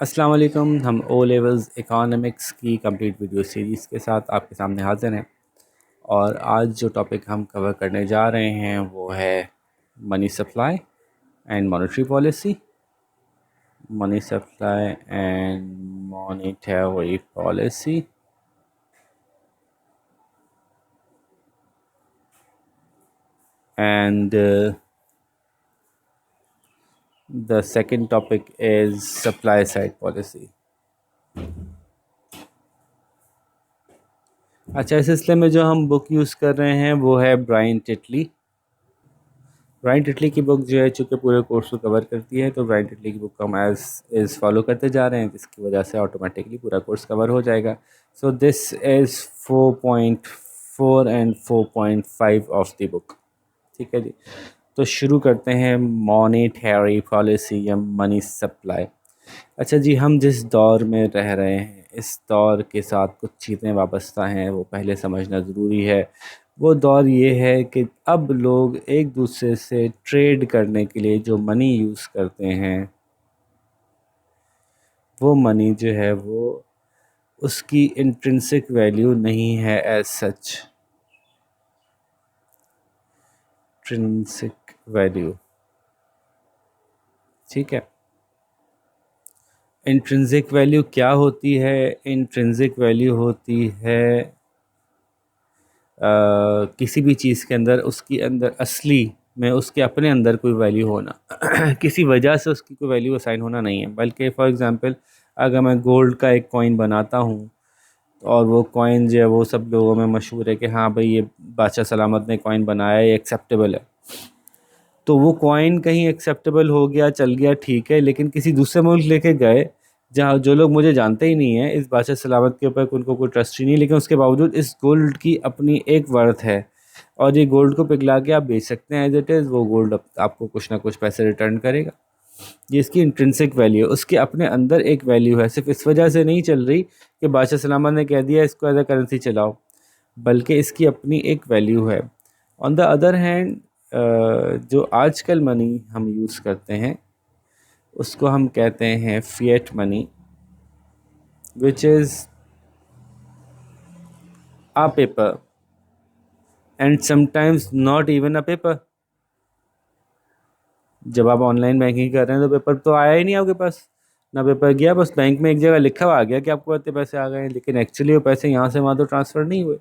अस्सलाम वालेकुम। हम ओ लेवल्स इकोनॉमिक्स की कंप्लीट वीडियो सीरीज़ के साथ आपके सामने हाज़िर हैं। और आज जो टॉपिक हम कवर करने जा रहे हैं वो है money supply and monetary policy. Money supply and monetary policy. And the second topic is supply side policy। अच्छा, इस सिलसिले में जो हम बुक यूज़ कर रहे हैं वो है ब्रायन टिटली। ब्रायन टिटली की बुक जो है चूँकि पूरे कोर्स को कवर करती है, तो ब्रायन टिटली की बुक को हम एज इज़ फॉलो करते जा रहे हैं, जिसकी वजह से ऑटोमेटिकली पूरा कोर्स कवर हो जाएगा। So this is 4.4 and 4.5 of the book. ठीक है जी, तो शुरू करते हैं मॉनेटरी पॉलिसी या मनी सप्लाई। अच्छा जी, हम जिस दौर में रह रहे हैं इस दौर के साथ कुछ चीज़ें वाबस्ता हैं, वो पहले समझना ज़रूरी है। वो दौर ये है कि अब लोग एक दूसरे से ट्रेड करने के लिए जो मनी यूज़ करते हैं, वो मनी जो है वो उसकी इंट्रिंसिक वैल्यू नहीं है एज सच। इंट्रिंसिक वैल्यू, ठीक है। इंट्रिंसिक वैल्यू क्या होती है? इंट्रिंसिक वैल्यू होती है किसी भी चीज़ के अंदर उसकी अंदर असली में उसके अपने अंदर कोई वैल्यू होना किसी वजह से उसकी कोई वैल्यू असाइन होना नहीं है। बल्कि फॉर एग्ज़ाम्पल, अगर मैं गोल्ड का एक कॉइन बनाता हूँ और वो कॉइन जो है वो सब लोगों में मशहूर है कि हाँ भाई ये बादशाह सलामत ने कॉइन बनाया है, ये एक्सेप्टेबल है, तो वो कॉइन कहीं एक्सेप्टेबल हो गया, चल गया, ठीक है। लेकिन किसी दूसरे मुल्क लेके गए जहाँ जो लोग मुझे जानते ही नहीं है, इस बादशाह सलामत के ऊपर उनको कोई ट्रस्ट ही नहीं, लेकिन उसके बावजूद इस गोल्ड की अपनी एक वर्थ है और ये गोल्ड को पिघला के आप बेच सकते हैं एज इट इज़। वो गोल्ड आपको कुछ ना कुछ पैसे रिटर्न करेगा। ये इसकी इंट्रिंसिक वैल्यू है, उसके अपने अंदर एक वैल्यू है। सिर्फ इस वजह से नहीं चल रही कि बादशाह सलामत ने कह दिया इसको एज अ करेंसी चलाओ, बल्कि इसकी अपनी एक वैल्यू है। ऑन द अदर हैंड, जो आजकल मनी हम यूज़ करते हैं उसको हम कहते हैं fiat money, which is a paper and sometimes not even a paper। जब आप ऑनलाइन बैंकिंग कर रहे हैं तो पेपर तो आया ही नहीं आपके पास, ना पेपर गया, बस बैंक में एक जगह लिखा हुआ आ गया कि आपको इतने पैसे आ गए हैं, लेकिन एक्चुअली वो पैसे यहाँ से वहाँ तो ट्रांसफ़र नहीं हुए।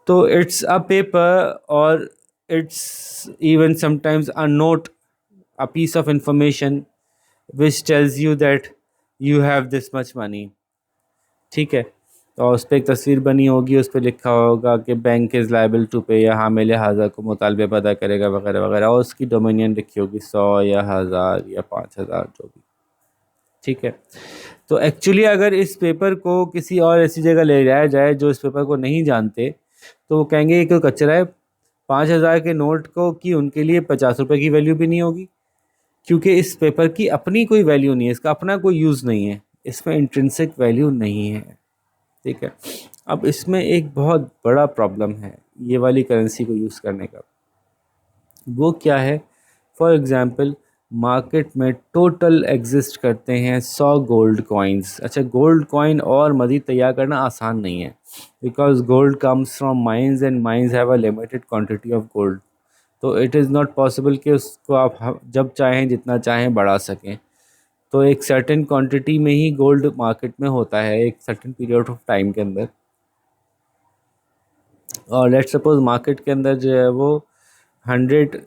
तो इट्स अ पेपर और it's even sometimes a note, a piece of information which tells you that you have this much money। ठीक है, और उस पर एक तस्वीर बनी होगी, उस पर लिखा होगा कि बैंक इज़ लाइबल टू पे, या हामिल हाज़ा को मुतालबे अदा करेगा वगैरह वगैरह, और उसकी डोमिनियन लिखी होगी 100 या 1000 या 5000 जो भी। ठीक है, तो एक्चुअली अगर इस पेपर को किसी और ऐसी जगह ले जाया जाए जो इस पेपर को नहीं जानते, तो वो कहेंगे ये कोई कचरा है। 5000 के नोट को कि उनके लिए 50 रुपये की वैल्यू भी नहीं होगी, क्योंकि इस पेपर की अपनी कोई वैल्यू नहीं है, इसका अपना कोई यूज़ नहीं है, इसमें इंट्रिंसिक वैल्यू नहीं है। ठीक है, अब इसमें एक बहुत बड़ा प्रॉब्लम है ये वाली करेंसी को यूज़ करने का। वो क्या है? फॉर एग्ज़ाम्पल, मार्केट में टोटल एग्जिस्ट करते हैं 100 गोल्ड कॉइन्स। अच्छा, गोल्ड कॉइन और मज़ीद तैयार करना आसान नहीं है, because gold comes from mines and mines have a limited quantity of gold. तो इट इज़ नॉट पॉसिबल कि उसको आप जब चाहें जितना चाहें बढ़ा सकें। तो एक सर्टेन क्वांटिटी में ही गोल्ड मार्केट में होता है एक सर्टेन पीरियड ऑफ टाइम के अंदर। और लेट्स सपोज मार्केट के अंदर जो है वो 100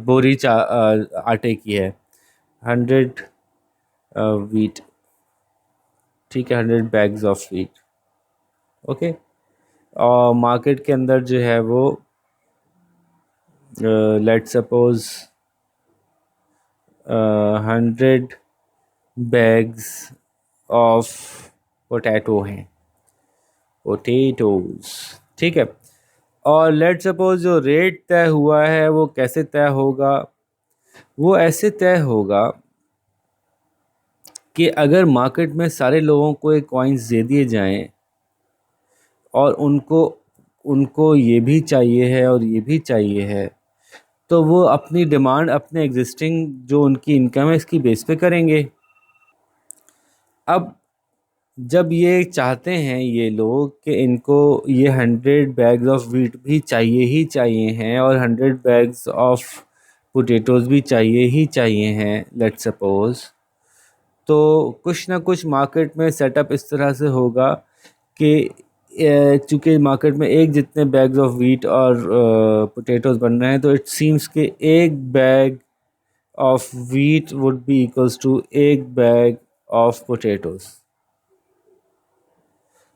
बोरी आटे की है, 100 वीट, ठीक है, 100 बैग्स ऑफ वीट। ओके, और मार्केट के अंदर जो है वो let's suppose 100 bags of potato हैं, पोटैटोज। ठीक है, और लेट सपोज जो रेट तय हुआ है वो कैसे तय होगा? वो ऐसे तय होगा कि अगर मार्केट में सारे लोगों को एक कॉइन्स दे दिए जाएं और उनको उनको ये भी चाहिए है और ये भी चाहिए है, तो वो अपनी डिमांड अपने एग्जिस्टिंग जो उनकी इनकम है इसकी बेस पे करेंगे। अब जब ये चाहते हैं ये लोग कि इनको ये 100 बैग्स ऑफ वीट भी चाहिए ही चाहिए हैं और 100 बैग्स ऑफ पोटैटोज़ भी चाहिए ही चाहिए हैं, लेट्स सपोज, तो कुछ ना कुछ मार्केट में सेटअप इस तरह से होगा कि चूँकि मार्केट में एक जितने बैग्स ऑफ वीट और पोटैटोज़ बन रहे हैं, तो इट सीम्स कि एक bag of wheat would be equals to एक बैग ऑफ पोटैटोज़,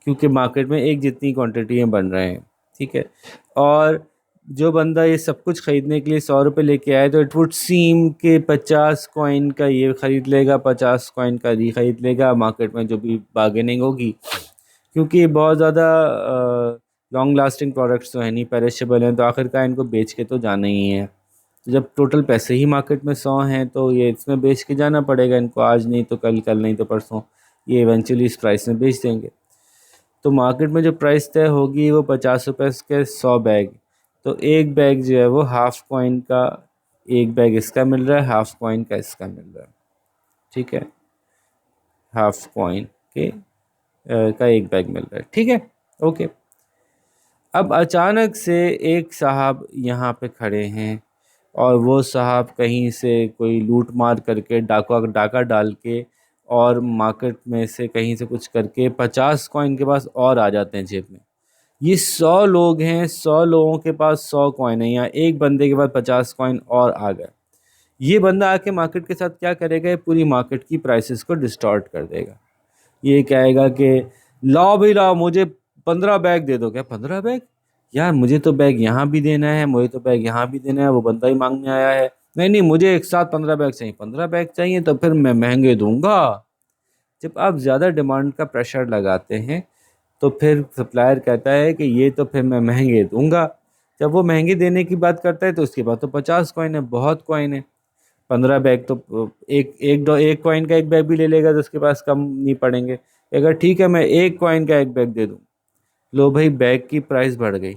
क्योंकि मार्केट में एक जितनी क्वांटिटी में बन रहे हैं। ठीक है, और जो बंदा ये सब कुछ ख़रीदने के लिए 100 रुपये लेके आए, तो इट वुड सीम कि 50 कॉइन का ये ख़रीद लेगा, 50 कॉइन का ये ख़रीद लेगा, मार्केट में जो भी बार्गेनिंग होगी, क्योंकि ये बहुत ज़्यादा लॉन्ग लास्टिंग प्रोडक्ट्स तो है नहीं, पेरिशेबल हैं, तो आखिरकार इनको बेच के तो जाना ही है। तो जब टोटल पैसे ही मार्केट में 100 हैं, तो ये इसमें बेच के जाना पड़ेगा इनको, आज नहीं तो कल, कल नहीं तो परसों, ये इवेंचुअली इस प्राइस में बेच देंगे। तो मार्केट में जो प्राइस तय होगी वो 50 रुपये के 100 बैग, तो एक बैग जो है वो हाफ कॉइन का, एक बैग इसका मिल रहा है, हाफ कॉइन का इसका मिल रहा है। ठीक है, हाफ कॉइन के का एक बैग मिल रहा है। ठीक है, ओके। अब अचानक से एक साहब यहाँ पे खड़े हैं और वो साहब कहीं से कोई लूट मार करके, डाका डाल के और मार्केट में से कहीं से कुछ करके 50 कॉइन के पास और आ जाते हैं जेब में। ये 100 लोग हैं, 100 लोगों के पास 100 कॉइन है, या एक बंदे के पास 50 कॉइन और आ गए। ये बंदा आके मार्केट के साथ क्या करेगा, ये पूरी मार्केट की प्राइसेस को डिस्टॉर्ट कर देगा। ये कहेगा कि लाओ भाई लाओ, मुझे 15 बैग दे दो। क्या 15 बैग? यार मुझे तो बैग यहाँ भी देना है, मुझे तो बैग यहाँ भी देना है, वो बंदा ही मांगने आया है। नहीं नहीं, मुझे एक साथ 15 बैग चाहिए। 15 बैग चाहिए तो फिर मैं महंगे दूंगा। जब आप ज़्यादा डिमांड का प्रेशर लगाते हैं तो फिर सप्लायर कहता है कि ये तो फिर मैं महंगे दूंगा। जब वो महंगे देने की बात करता है तो उसके पास तो 50 कॉइन है, बहुत कॉइन है। 15 बैग तो एक कॉइन का एक बैग भी ले लेगा तो उसके पास कम नहीं पड़ेंगे। अगर ठीक है मैं एक कॉइन का एक बैग दे दूं, लो भाई बैग की प्राइस बढ़ गई।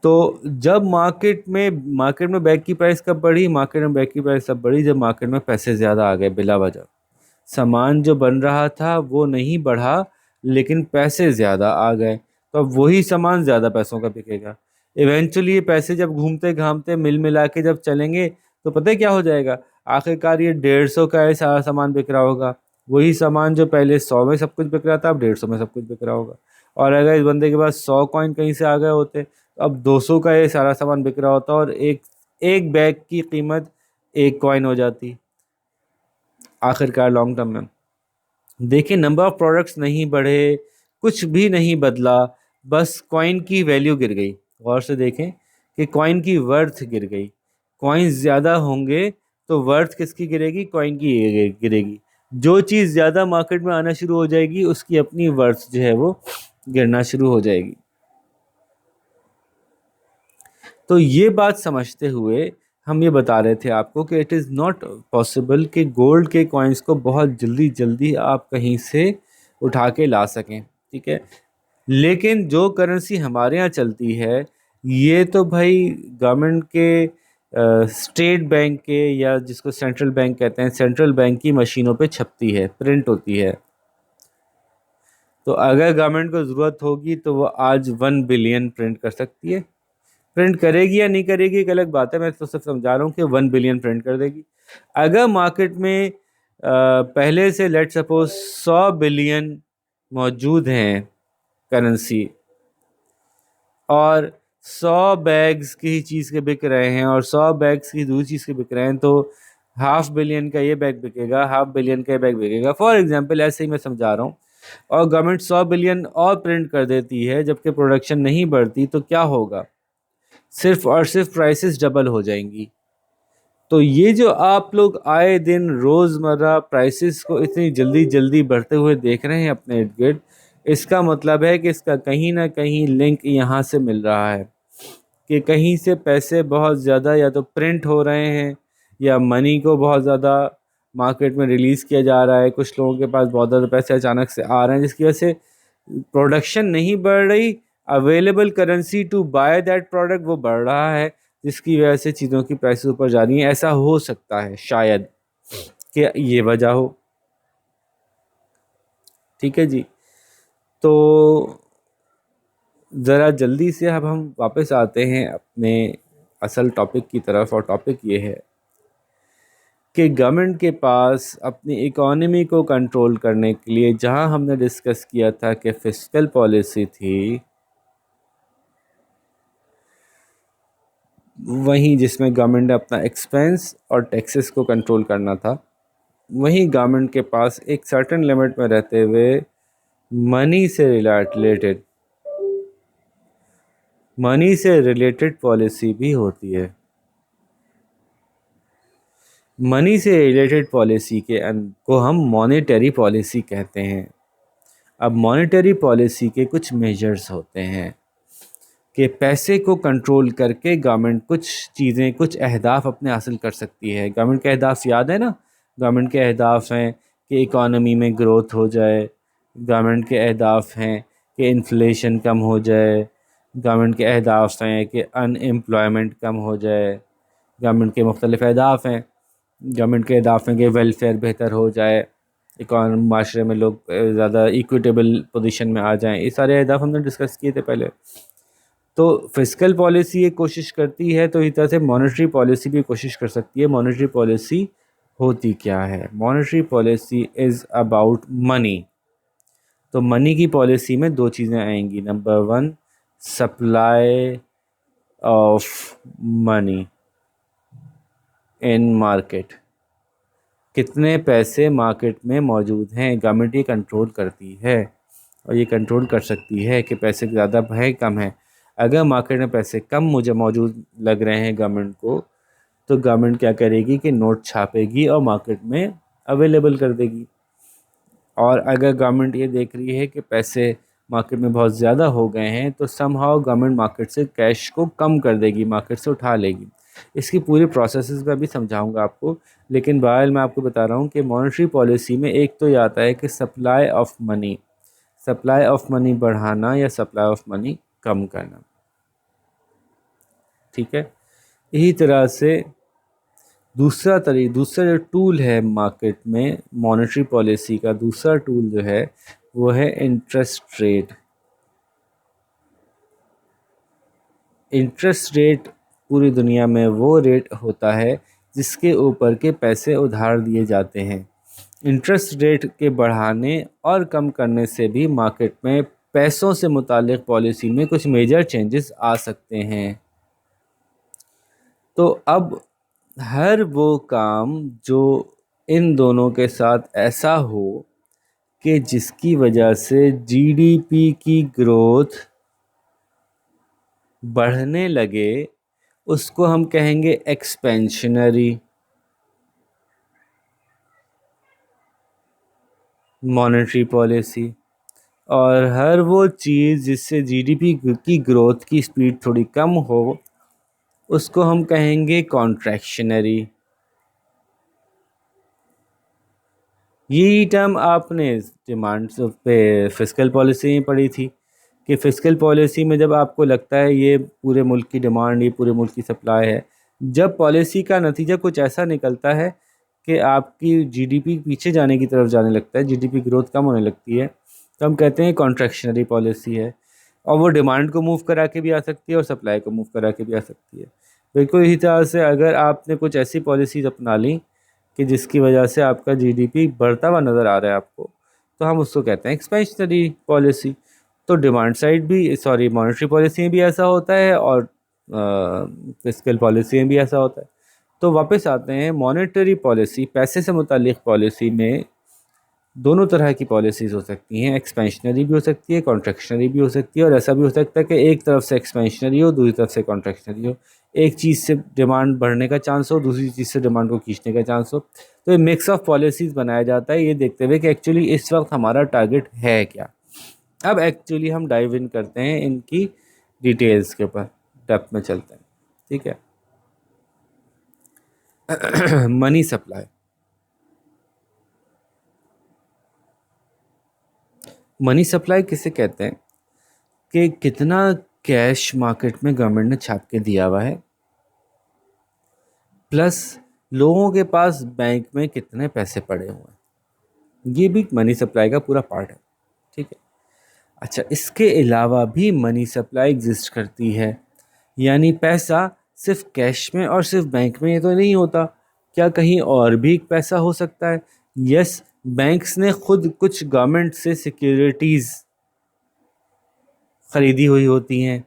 तो जब मार्केट में बैग की प्राइस कब बढ़ी? मार्केट में बैग की प्राइस तब बढ़ी जब मार्केट में पैसे ज़्यादा आ गए बिला वजह। सामान जो बन रहा था वो नहीं बढ़ा, लेकिन पैसे ज़्यादा आ गए, तो अब वही सामान ज़्यादा पैसों का बिकेगा। इवेंचुअली ये पैसे जब घूमते घामते मिल मिला के जब चलेंगे तो पता है क्या हो जाएगा? आखिरकार ये 150 का ये सारा सामान बिक रहा होगा। वही सामान जो पहले 100 में सब कुछ बिक रहा था, अब 150 में सब कुछ बिक रहा होगा। और अगर इस बंदे के पास 100 कॉइन कहीं से आ गए होते तो अब 200 का ये सारा सामान बिक रहा होता और एक एक बैग की कीमत 1 कॉइन हो जाती आखिरकार लॉन्ग टर्म में। देखिए, नंबर ऑफ प्रोडक्ट्स नहीं बढ़े, कुछ भी नहीं बदला, बस कॉइन की वैल्यू गिर गई। गौर से देखें कि कॉइन की वर्थ गिर गई। कॉइन ज़्यादा होंगे तो वर्थ किसकी गिरेगी? कॉइन की गिरेगी। जो चीज़ ज़्यादा मार्केट में आना शुरू हो जाएगी उसकी अपनी वर्थ जो है वो गिरना शुरू हो जाएगी। तो ये बात समझते हुए हम ये बता रहे थे आपको कि इट इज़ नॉट पॉसिबल कि गोल्ड के कॉइन्स को बहुत जल्दी जल्दी आप कहीं से उठा के ला सकें। ठीक है, लेकिन जो करेंसी हमारे यहाँ चलती है ये तो भाई गवर्नमेंट के, स्टेट बैंक के, या जिसको सेंट्रल बैंक कहते हैं, सेंट्रल बैंक की मशीनों पे छपती है, प्रिंट होती है। तो अगर गवर्नमेंट को ज़रूरत होगी तो वो आज 1 बिलियन प्रिंट कर सकती है। प्रिंट करेगी या नहीं करेगी एक अलग बात है, मैं तो सिर्फ समझा रहा हूँ कि 1 बिलियन प्रिंट कर देगी। अगर मार्केट में पहले से लेट सपोज 100 बिलियन मौजूद हैं करेंसी और 100 बैग्स की चीज़ के बिक रहे हैं और 100 बैग्स की दूसरी चीज़ के बिक रहे हैं, तो हाफ बिलियन का ये बैग बिकेगा, हाफ बिलियन का ये बैग बिकेगा, फॉर एग्जांपल ऐसे ही मैं समझा रहा हूँ। और गवर्नमेंट 100 बिलियन और प्रिंट कर देती है जबकि प्रोडक्शन नहीं बढ़ती, तो क्या होगा? सिर्फ और सिर्फ प्राइसेस डबल हो जाएंगी। तो ये जो आप लोग आए दिन रोज़मर्रा प्राइसेस को इतनी जल्दी जल्दी बढ़ते हुए देख रहे हैं अपने इर्द गिर्द, इसका मतलब है कि इसका कहीं ना कहीं लिंक यहाँ से मिल रहा है कि कहीं से पैसे बहुत ज़्यादा या तो प्रिंट हो रहे हैं या मनी को बहुत ज़्यादा मार्केट में रिलीज़ किया जा रहा है। कुछ लोगों के पास बहुत ज़्यादा पैसे अचानक से आ रहे हैं जिसकी वजह से प्रोडक्शन नहीं बढ़ रही, available currency to buy that product वो बढ़ रहा है, जिसकी वजह से चीज़ों की प्राइसेस ऊपर जा रही हैं। ऐसा हो सकता है शायद कि ये वजह हो। ठीक है जी। तो ज़रा जल्दी से अब हम वापस आते हैं अपने असल टॉपिक की तरफ, और टॉपिक ये है कि गवर्नमेंट के पास अपनी इकोनॉमी को कंट्रोल करने के लिए, जहां हमने डिस्कस किया था कि फिस्कल पॉलिसी थी, वहीं जिसमें गवर्नमेंट ने अपना एक्सपेंस और टैक्सेस को कंट्रोल करना था, वहीं गवर्नमेंट के पास एक सर्टेन लिमिट में रहते हुए मनी से रिलेटेड पॉलिसी भी होती है। मनी से रिलेटेड पॉलिसी को हम मॉनेटरी पॉलिसी कहते हैं। अब मॉनेटरी पॉलिसी के कुछ मेजर्स होते हैं कि पैसे को कंट्रोल करके गवर्नमेंट कुछ चीज़ें, कुछ अहदाफ अपने हासिल कर सकती है। गवर्नमेंट के अहदाफ याद है ना? गवर्नमेंट के अहदाफ हैं कि इकॉनमी में ग्रोथ हो जाए, गवर्नमेंट के अहदाफ हैं कि इन्फ्लेशन कम हो जाए, गवर्नमेंट के अहदाफ हैं कि अनएम्प्लॉयमेंट कम हो जाए, गवर्नमेंट के मुख्तलिफ अहदाफ हैं। गवर्नमेंट के अहदाफ हैं कि वेलफेयर बेहतर हो जाए, माशरे में लोग ज़्यादा इक्विटेबल पोजीशन में आ जाएं। ये सारे अहदाफ हमने डिस्कस किए थे पहले। तो फिस्कल पॉलिसी ये कोशिश करती है, तो इस तरह से मॉनेटरी पॉलिसी भी कोशिश कर सकती है। मॉनेटरी पॉलिसी होती क्या है? Monetary policy is about money. तो मनी की पॉलिसी में दो चीज़ें आएंगी। Number one, supply of money in market. कितने पैसे मार्केट में मौजूद हैं, गवर्नमेंट ये कंट्रोल करती है, और ये कंट्रोल कर सकती है कि पैसे ज़्यादा है कम है। अगर मार्केट में पैसे कम मुझे मौजूद लग रहे हैं गवर्नमेंट को, तो गवर्नमेंट क्या करेगी कि नोट छापेगी और मार्केट में अवेलेबल कर देगी। और अगर गवर्नमेंट ये देख रही है कि पैसे मार्केट में बहुत ज़्यादा हो गए हैं, तो समहाउ गवर्नमेंट मार्केट से कैश को कम कर देगी, मार्केट से उठा लेगी। इसकी पूरी प्रोसेसेस मैं भी समझाऊंगा आपको, लेकिन बहरहाल मैं आपको बता रहा हूँ कि मॉनेटरी पॉलिसी में एक तो ये आता है कि सप्लाई ऑफ मनी बढ़ाना या सप्लाई ऑफ मनी कम करना। ठीक है। यही तरह से दूसरा जो टूल है मार्केट में, मॉनेटरी पॉलिसी का दूसरा टूल जो है वो है इंटरेस्ट रेट। इंटरेस्ट रेट पूरी दुनिया में वो रेट होता है जिसके ऊपर के पैसे उधार दिए जाते हैं। इंटरेस्ट रेट के बढ़ाने और कम करने से भी मार्केट में पैसों से मुतालिक पॉलिसी में कुछ मेजर चेंजेस आ सकते हैं। तो अब हर वो काम जो इन दोनों के साथ ऐसा हो कि जिसकी वजह से जीडीपी की ग्रोथ बढ़ने लगे, उसको हम कहेंगे एक्सपेंशनरी मॉनेटरी पॉलिसी। और हर वो चीज़ जिससे जीडीपी की ग्रोथ की स्पीड थोड़ी कम हो, उसको हम कहेंगे कॉन्ट्रैक्शनरी। यही टर्म आपने डिमांड पे फिस्कल पॉलिसी में पढ़ी थी कि फिस्कल पॉलिसी में जब आपको लगता है ये पूरे मुल्क की डिमांड, ये पूरे मुल्क की सप्लाई है, जब पॉलिसी का नतीजा कुछ ऐसा निकलता है कि आपकी जीडीपी पीछे जाने की तरफ जाने लगता है, जीडीपी ग्रोथ कम होने लगती है, तो हम कहते हैं कॉन्ट्रैक्शनरी पॉलिसी है। और वो डिमांड को मूव करा के भी आ सकती है और सप्लाई को मूव करा के भी आ सकती है। बिल्कुल इसी तरह से अगर आपने कुछ ऐसी पॉलिसीज अपना ली कि जिसकी वजह से आपका जीडीपी बढ़ता हुआ नज़र आ रहा है आपको, तो हम उसको कहते हैं एक्सपेंशनरी पॉलिसी। तो डिमांड साइड भी, सॉरी, मॉनेटरी पॉलिसी में भी ऐसा होता है और फिस्कल पॉलिसी में भी ऐसा होता है। तो वापस आते हैं मॉनेटरी पॉलिसी, पैसे से मुतालिक पॉलिसी में दोनों तरह की पॉलिसीज़ हो सकती हैं। एक्सपेंशनरी भी हो सकती है, कॉन्ट्रैक्शनरी भी हो सकती है, और ऐसा भी हो सकता है कि एक तरफ से एक्सपेंशनरी हो, दूसरी तरफ से कॉन्ट्रैक्शनरी हो। एक चीज़ से डिमांड बढ़ने का चांस हो, दूसरी चीज़ से डिमांड को खींचने का चांस हो। तो ये मिक्स ऑफ पॉलिसीज़ बनाया जाता है, ये देखते हुए कि एक्चुअली इस वक्त हमारा टारगेट है क्या। अब एक्चुअली हम डाइव इन करते हैं इनकी डिटेल्स के ऊपर, डेप्थ में चलते हैं। ठीक है। Money supply. मनी सप्लाई किसे कहते हैं? कि कितना कैश मार्केट में गवर्नमेंट ने छाप के दिया हुआ है, प्लस लोगों के पास बैंक में कितने पैसे पड़े हुए हैं, ये भी मनी सप्लाई का पूरा पार्ट है। ठीक है, अच्छा, इसके अलावा भी मनी सप्लाई एग्जिस्ट करती है, यानी पैसा सिर्फ कैश में और सिर्फ बैंक में ये तो नहीं होता, क्या कहीं और भी पैसा हो सकता है? यस, बैंक्स ने खुद कुछ गवर्नमेंट से सिक्योरिटीज़ ख़रीदी हुई होती हैं।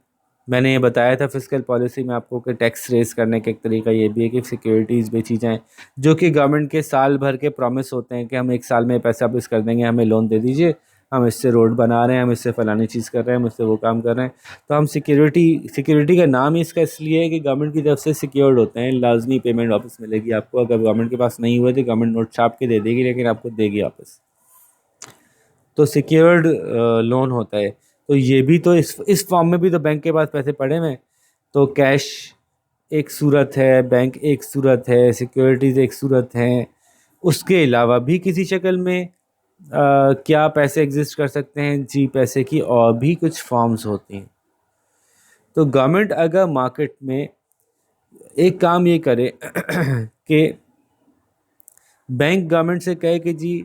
मैंने ये बताया था फिस्कल पॉलिसी में आपको कि टैक्स रेस करने का एक तरीका ये भी है कि सिक्योरिटीज़ बेची जाएं, जो कि गवर्नमेंट के साल भर के प्रॉमिस होते हैं कि हम एक साल में पैसा वापस कर देंगे, हमें लोन दे दीजिए, हम इससे रोड बना रहे हैं, हम इससे फलानी चीज़ कर रहे हैं, हम इससे वो काम कर रहे हैं। तो हम सिक्योरिटी का नाम ही इसका इसलिए है कि गवर्नमेंट की तरफ से सिक्योर्ड होते हैं, लाजमी पेमेंट वापस मिलेगी आपको। अगर गवर्नमेंट के पास नहीं हुए तो गवर्नमेंट नोट छाप के दे देगी, लेकिन आपको देगी वापस। तो सिक्योर्ड लोन होता है। तो ये भी तो इस फॉर्म में भी तो बैंक के पास पैसे पड़े हुए हैं। तो कैश एक सूरत है, बैंक एक सूरत है, सिक्योरिटीज़ एक सूरत है। उसके अलावा भी किसी शक्ल में क्या पैसे एग्जिस्ट कर सकते हैं? जी, पैसे की और भी कुछ फॉर्म्स होती हैं। तो गवर्नमेंट अगर मार्केट में एक काम ये करे कि बैंक गवर्नमेंट से कहे कि जी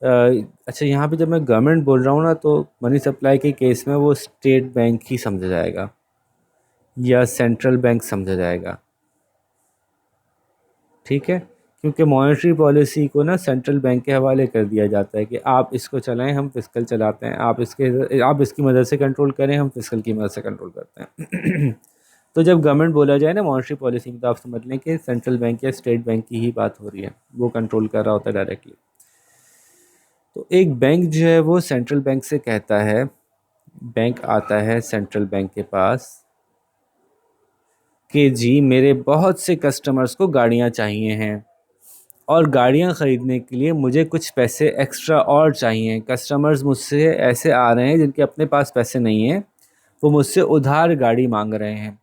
अच्छा, यहाँ पे जब मैं गवर्नमेंट बोल रहा हूँ ना, तो मनी सप्लाई के केस में वो स्टेट बैंक ही समझा जाएगा या सेंट्रल बैंक समझा जाएगा। ठीक है, क्योंकि मॉनेटरी पॉलिसी को ना सेंट्रल बैंक के हवाले कर दिया जाता है कि आप इसको चलाएं, हम फिस्कल चलाते हैं, आप इसकी मदद से कंट्रोल करें, हम फिस्कल की मदद से कंट्रोल करते हैं। तो जब गवर्नमेंट बोला जाए ना मॉनेटरी पॉलिसी में, तो आप समझ लें कि सेंट्रल बैंक या स्टेट बैंक की ही बात हो रही है, वो कंट्रोल कर रहा होता है डायरेक्टली। तो एक बैंक जो है वो सेंट्रल बैंक से कहता है, बैंक आता है सेंट्रल बैंक के पास कि जी मेरे बहुत से कस्टमर्स को गाड़ियाँ चाहिए हैं और गाड़ियाँ ख़रीदने के लिए मुझे कुछ पैसे एक्स्ट्रा और चाहिए। कस्टमर्स मुझसे ऐसे आ रहे हैं जिनके अपने पास पैसे नहीं हैं, वो मुझसे उधार गाड़ी मांग रहे हैं।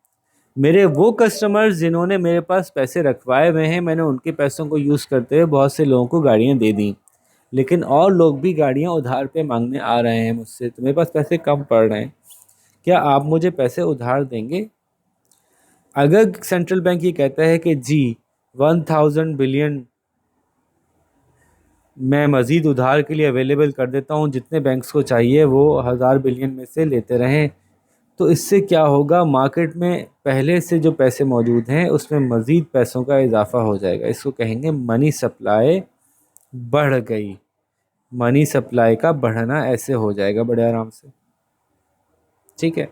मेरे वो कस्टमर्स जिन्होंने मेरे पास पैसे रखवाए हुए हैं, मैंने उनके पैसों को यूज़ करते हुए बहुत से लोगों को गाड़ियाँ दे दी, लेकिन और लोग भी गाड़ियाँ उधार पे मांगने आ रहे हैं मुझसे, तो मेरे पास पैसे कम पड़ रहे हैं, क्या आप मुझे पैसे उधार देंगे? अगर सेंट्रल बैंक ये कहता है कि जी 1000 बिलियन मैं मज़ीद उधार के लिए अवेलेबल कर देता हूँ, जितने बैंक्स को चाहिए वो 1000 बिलियन में से लेते रहें, तो इससे क्या होगा, मार्केट में पहले से जो पैसे मौजूद हैं उसमें मज़ीद पैसों का इजाफा हो जाएगा। इसको कहेंगे मनी सप्लाई बढ़ गई। मनी सप्लाई का बढ़ना ऐसे हो जाएगा बड़े आराम से। ठीक है,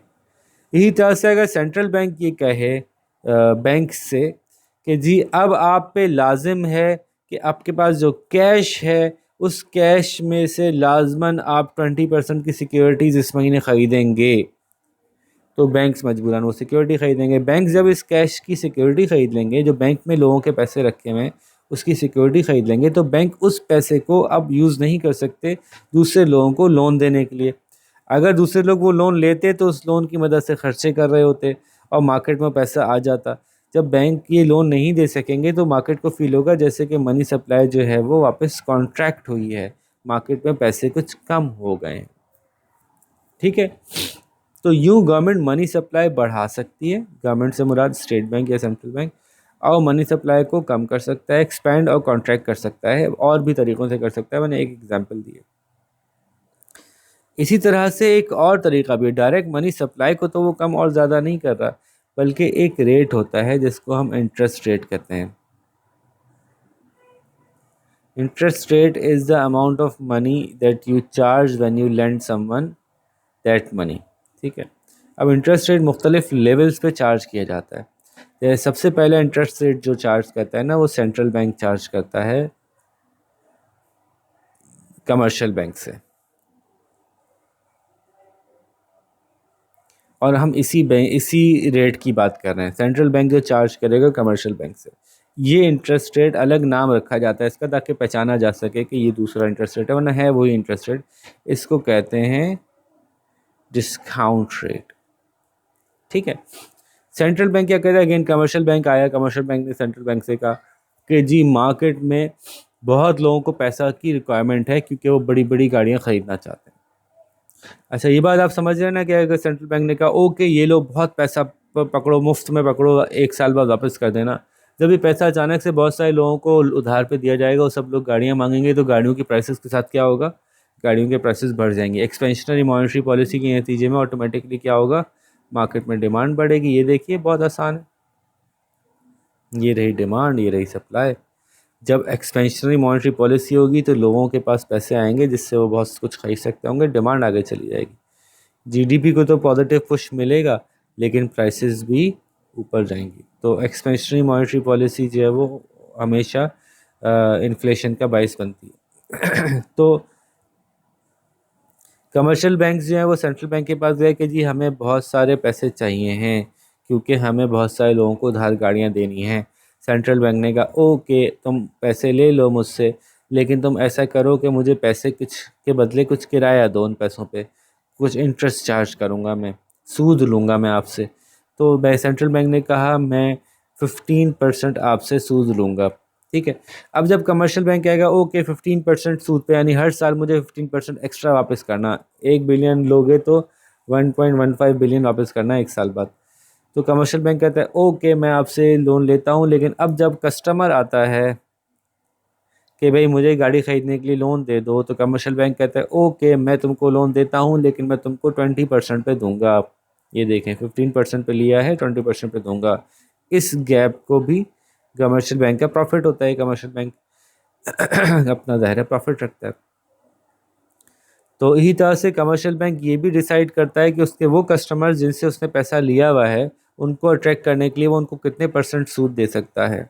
यही तरह से अगर सेंट्रल बैंक ये कहे बैंक से कि जी अब आप पे लाजिम है कि आपके पास जो कैश है उस कैश में से लाजमन आप 20% की सिक्योरिटीज़ इस महीने ख़रीदेंगे, तो बैंक्स मजबूरन वो सिक्योरिटी ख़रीदेंगे। बैंक जब इस कैश की सिक्योरिटी ख़रीद लेंगे, जो बैंक में लोगों के पैसे रखे हुए हैं उसकी सिक्योरिटी ख़रीद लेंगे, तो बैंक उस पैसे को अब यूज़ नहीं कर सकते दूसरे लोगों को लोन देने के लिए। अगर दूसरे लोग वो लोन लेते तो उस लोन की मदद से खर्चे कर रहे होते और मार्केट में पैसा आ जाता। जब बैंक ये लोन नहीं दे सकेंगे तो मार्केट को फील होगा जैसे कि मनी सप्लाई जो है वो वापस कॉन्ट्रैक्ट हुई है, मार्केट में पैसे कुछ कम हो गए हैं। ठीक है, तो यूँ गवर्नमेंट मनी सप्लाई बढ़ा सकती है, गवर्नमेंट से मुराद स्टेट बैंक या सेंट्रल बैंक, और मनी सप्लाई को कम कर सकता है, एक्सपैंड और कॉन्ट्रैक्ट कर सकता है, और भी तरीक़ों से कर सकता है। मैंने एक एग्जांपल दी है। इसी तरह से एक और तरीका भी है, डायरेक्ट मनी सप्लाई को तो वो कम और ज़्यादा नहीं कर रहा, बल्कि एक रेट होता है जिसको हम इंटरेस्ट रेट कहते हैं। Interest rate is the amount of money that you charge when you lend someone that money. ठीक है, अब इंटरेस्ट रेट मुख्तलिफ लेवल्स पे चार्ज किया जाता है। जैसे सबसे पहले इंटरेस्ट रेट जो चार्ज करता है ना, वो सेंट्रल बैंक चार्ज करता है कमर्शियल बैंक से, और हम इसी रेट की बात कर रहे हैं। सेंट्रल बैंक जो चार्ज करेगा कमर्शियल बैंक से, ये इंटरेस्ट रेट अलग नाम रखा जाता है इसका, ताकि पहचाना जा सके कि ये दूसरा इंटरेस्ट रेट है, वरना है वही इंटरेस्ट रेट। इसको कहते हैं डिस्काउंट रेट। ठीक है, सेंट्रल बैंक क्या कहता है, अगेन कमर्शियल बैंक आया, कमर्शियल बैंक ने सेंट्रल बैंक से कहा कि जी मार्केट में बहुत लोगों को पैसा की रिक्वायरमेंट है क्योंकि वो बड़ी बड़ी गाड़ियाँ ख़रीदना चाहते हैं। अच्छा, ये बात आप समझ रहे हैं ना कि अगर सेंट्रल बैंक ने कहा ओके ये लो बहुत पैसा पकड़ो, मुफ्त में पकड़ो, एक साल बाद वापस कर देना, जब ये पैसा अचानक से बहुत सारे लोगों को उधार पे दिया जाएगा और सब लोग गाड़ियां मांगेंगे तो गाड़ियों की प्राइसेस के साथ क्या होगा, गाड़ियों के प्राइसेस बढ़ जाएंगे। एक्सपेंशनरी मॉनेटरी पॉलिसी के नतीजे में ऑटोमेटिकली क्या होगा, मार्केट में डिमांड बढ़ेगी। ये देखिए बहुत आसान है, ये रही डिमांड, ये रही सप्लाई। जब एक्सपेंशनरी मॉनेटरी पॉलिसी होगी तो लोगों के पास पैसे आएंगे जिससे वो बहुत कुछ खरीद सकते होंगे, डिमांड आगे चली जाएगी। जीडीपी को तो पॉजिटिव पुश मिलेगा लेकिन प्राइसेस भी ऊपर जाएंगी। तो एक्सपेंशनरी मॉनेटरी पॉलिसी जो है वो हमेशा इन्फ्लेशन का बायस बनती है। तो कमर्शियल बैंक जो है वो सेंट्रल बैंक के पास गए कि जी हमें बहुत सारे पैसे चाहिए हैं क्योंकि हमें बहुत सारे लोगों को उधार गाड़ियाँ देनी हैं। सेंट्रल बैंक ने कहा ओके तुम पैसे ले लो मुझसे, लेकिन तुम ऐसा करो कि मुझे पैसे कुछ के बदले कुछ किराया दो, उन पैसों पे कुछ इंटरेस्ट चार्ज करूँगा, मैं सूद लूँगा मैं आपसे। तो सेंट्रल बैंक ने कहा मैं 15% आपसे सूद लूँगा। ठीक है, अब जब कमर्शियल बैंक कहेगा ओके 15% सूद पे, यानी हर साल मुझे 15% एक्स्ट्रा वापस करना, 1 बिलियन लोगे तो 1.15 बिलियन वापस करना एक साल बाद। तो कमर्शियल बैंक कहता है ओके मैं आपसे लोन लेता हूँ, लेकिन अब जब कस्टमर आता है कि भाई मुझे गाड़ी ख़रीदने के लिए लोन दे दो, तो कमर्शियल बैंक कहता है ओके मैं तुमको लोन देता हूँ लेकिन मैं तुमको 20% पे दूंगा। ये देखें 15% पे लिया है, 20% पे दूंगा। इस गैप को भी कमर्शियल बैंक का प्रॉफिट होता है, कमर्शियल बैंक अपना ज़ाहिर प्रॉफिट रखता है। तो इसी तरह से कमर्शियल बैंक ये भी डिसाइड करता है कि उसके वो कस्टमर जिनसे उसने पैसा लिया हुआ है उनको अट्रैक्ट करने के लिए वो उनको कितने % सूद दे सकता है।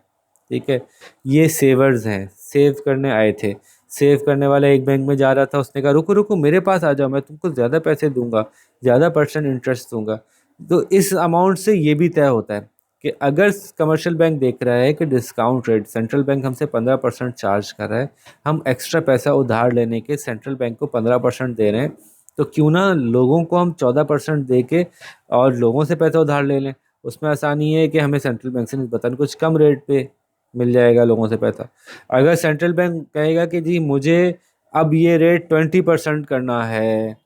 ठीक है, ये सेवर्स हैं, सेव करने आए थे। सेव करने वाला एक बैंक में जा रहा था, उसने कहा रुको रुको मेरे पास आ जाओ, मैं तुमको ज़्यादा पैसे दूंगा, ज़्यादा % इंटरेस्ट दूंगा। तो इस अमाउंट से ये भी तय होता है कि अगर कमर्शियल बैंक देख रहा है कि डिस्काउंट रेट सेंट्रल बैंक हमसे 15% चार्ज कर रहा है, हम एक्स्ट्रा पैसा उधार लेने के सेंट्रल बैंक को 15% दे रहे हैं, तो क्यों ना लोगों को हम 14% दे के और लोगों से पैसा उधार ले लें। उसमें आसानी है कि हमें सेंट्रल बैंक से निस्बतन कुछ कम रेट पे मिल जाएगा लोगों से पैसा। अगर सेंट्रल बैंक कहेगा कि जी मुझे अब ये रेट 20% करना है,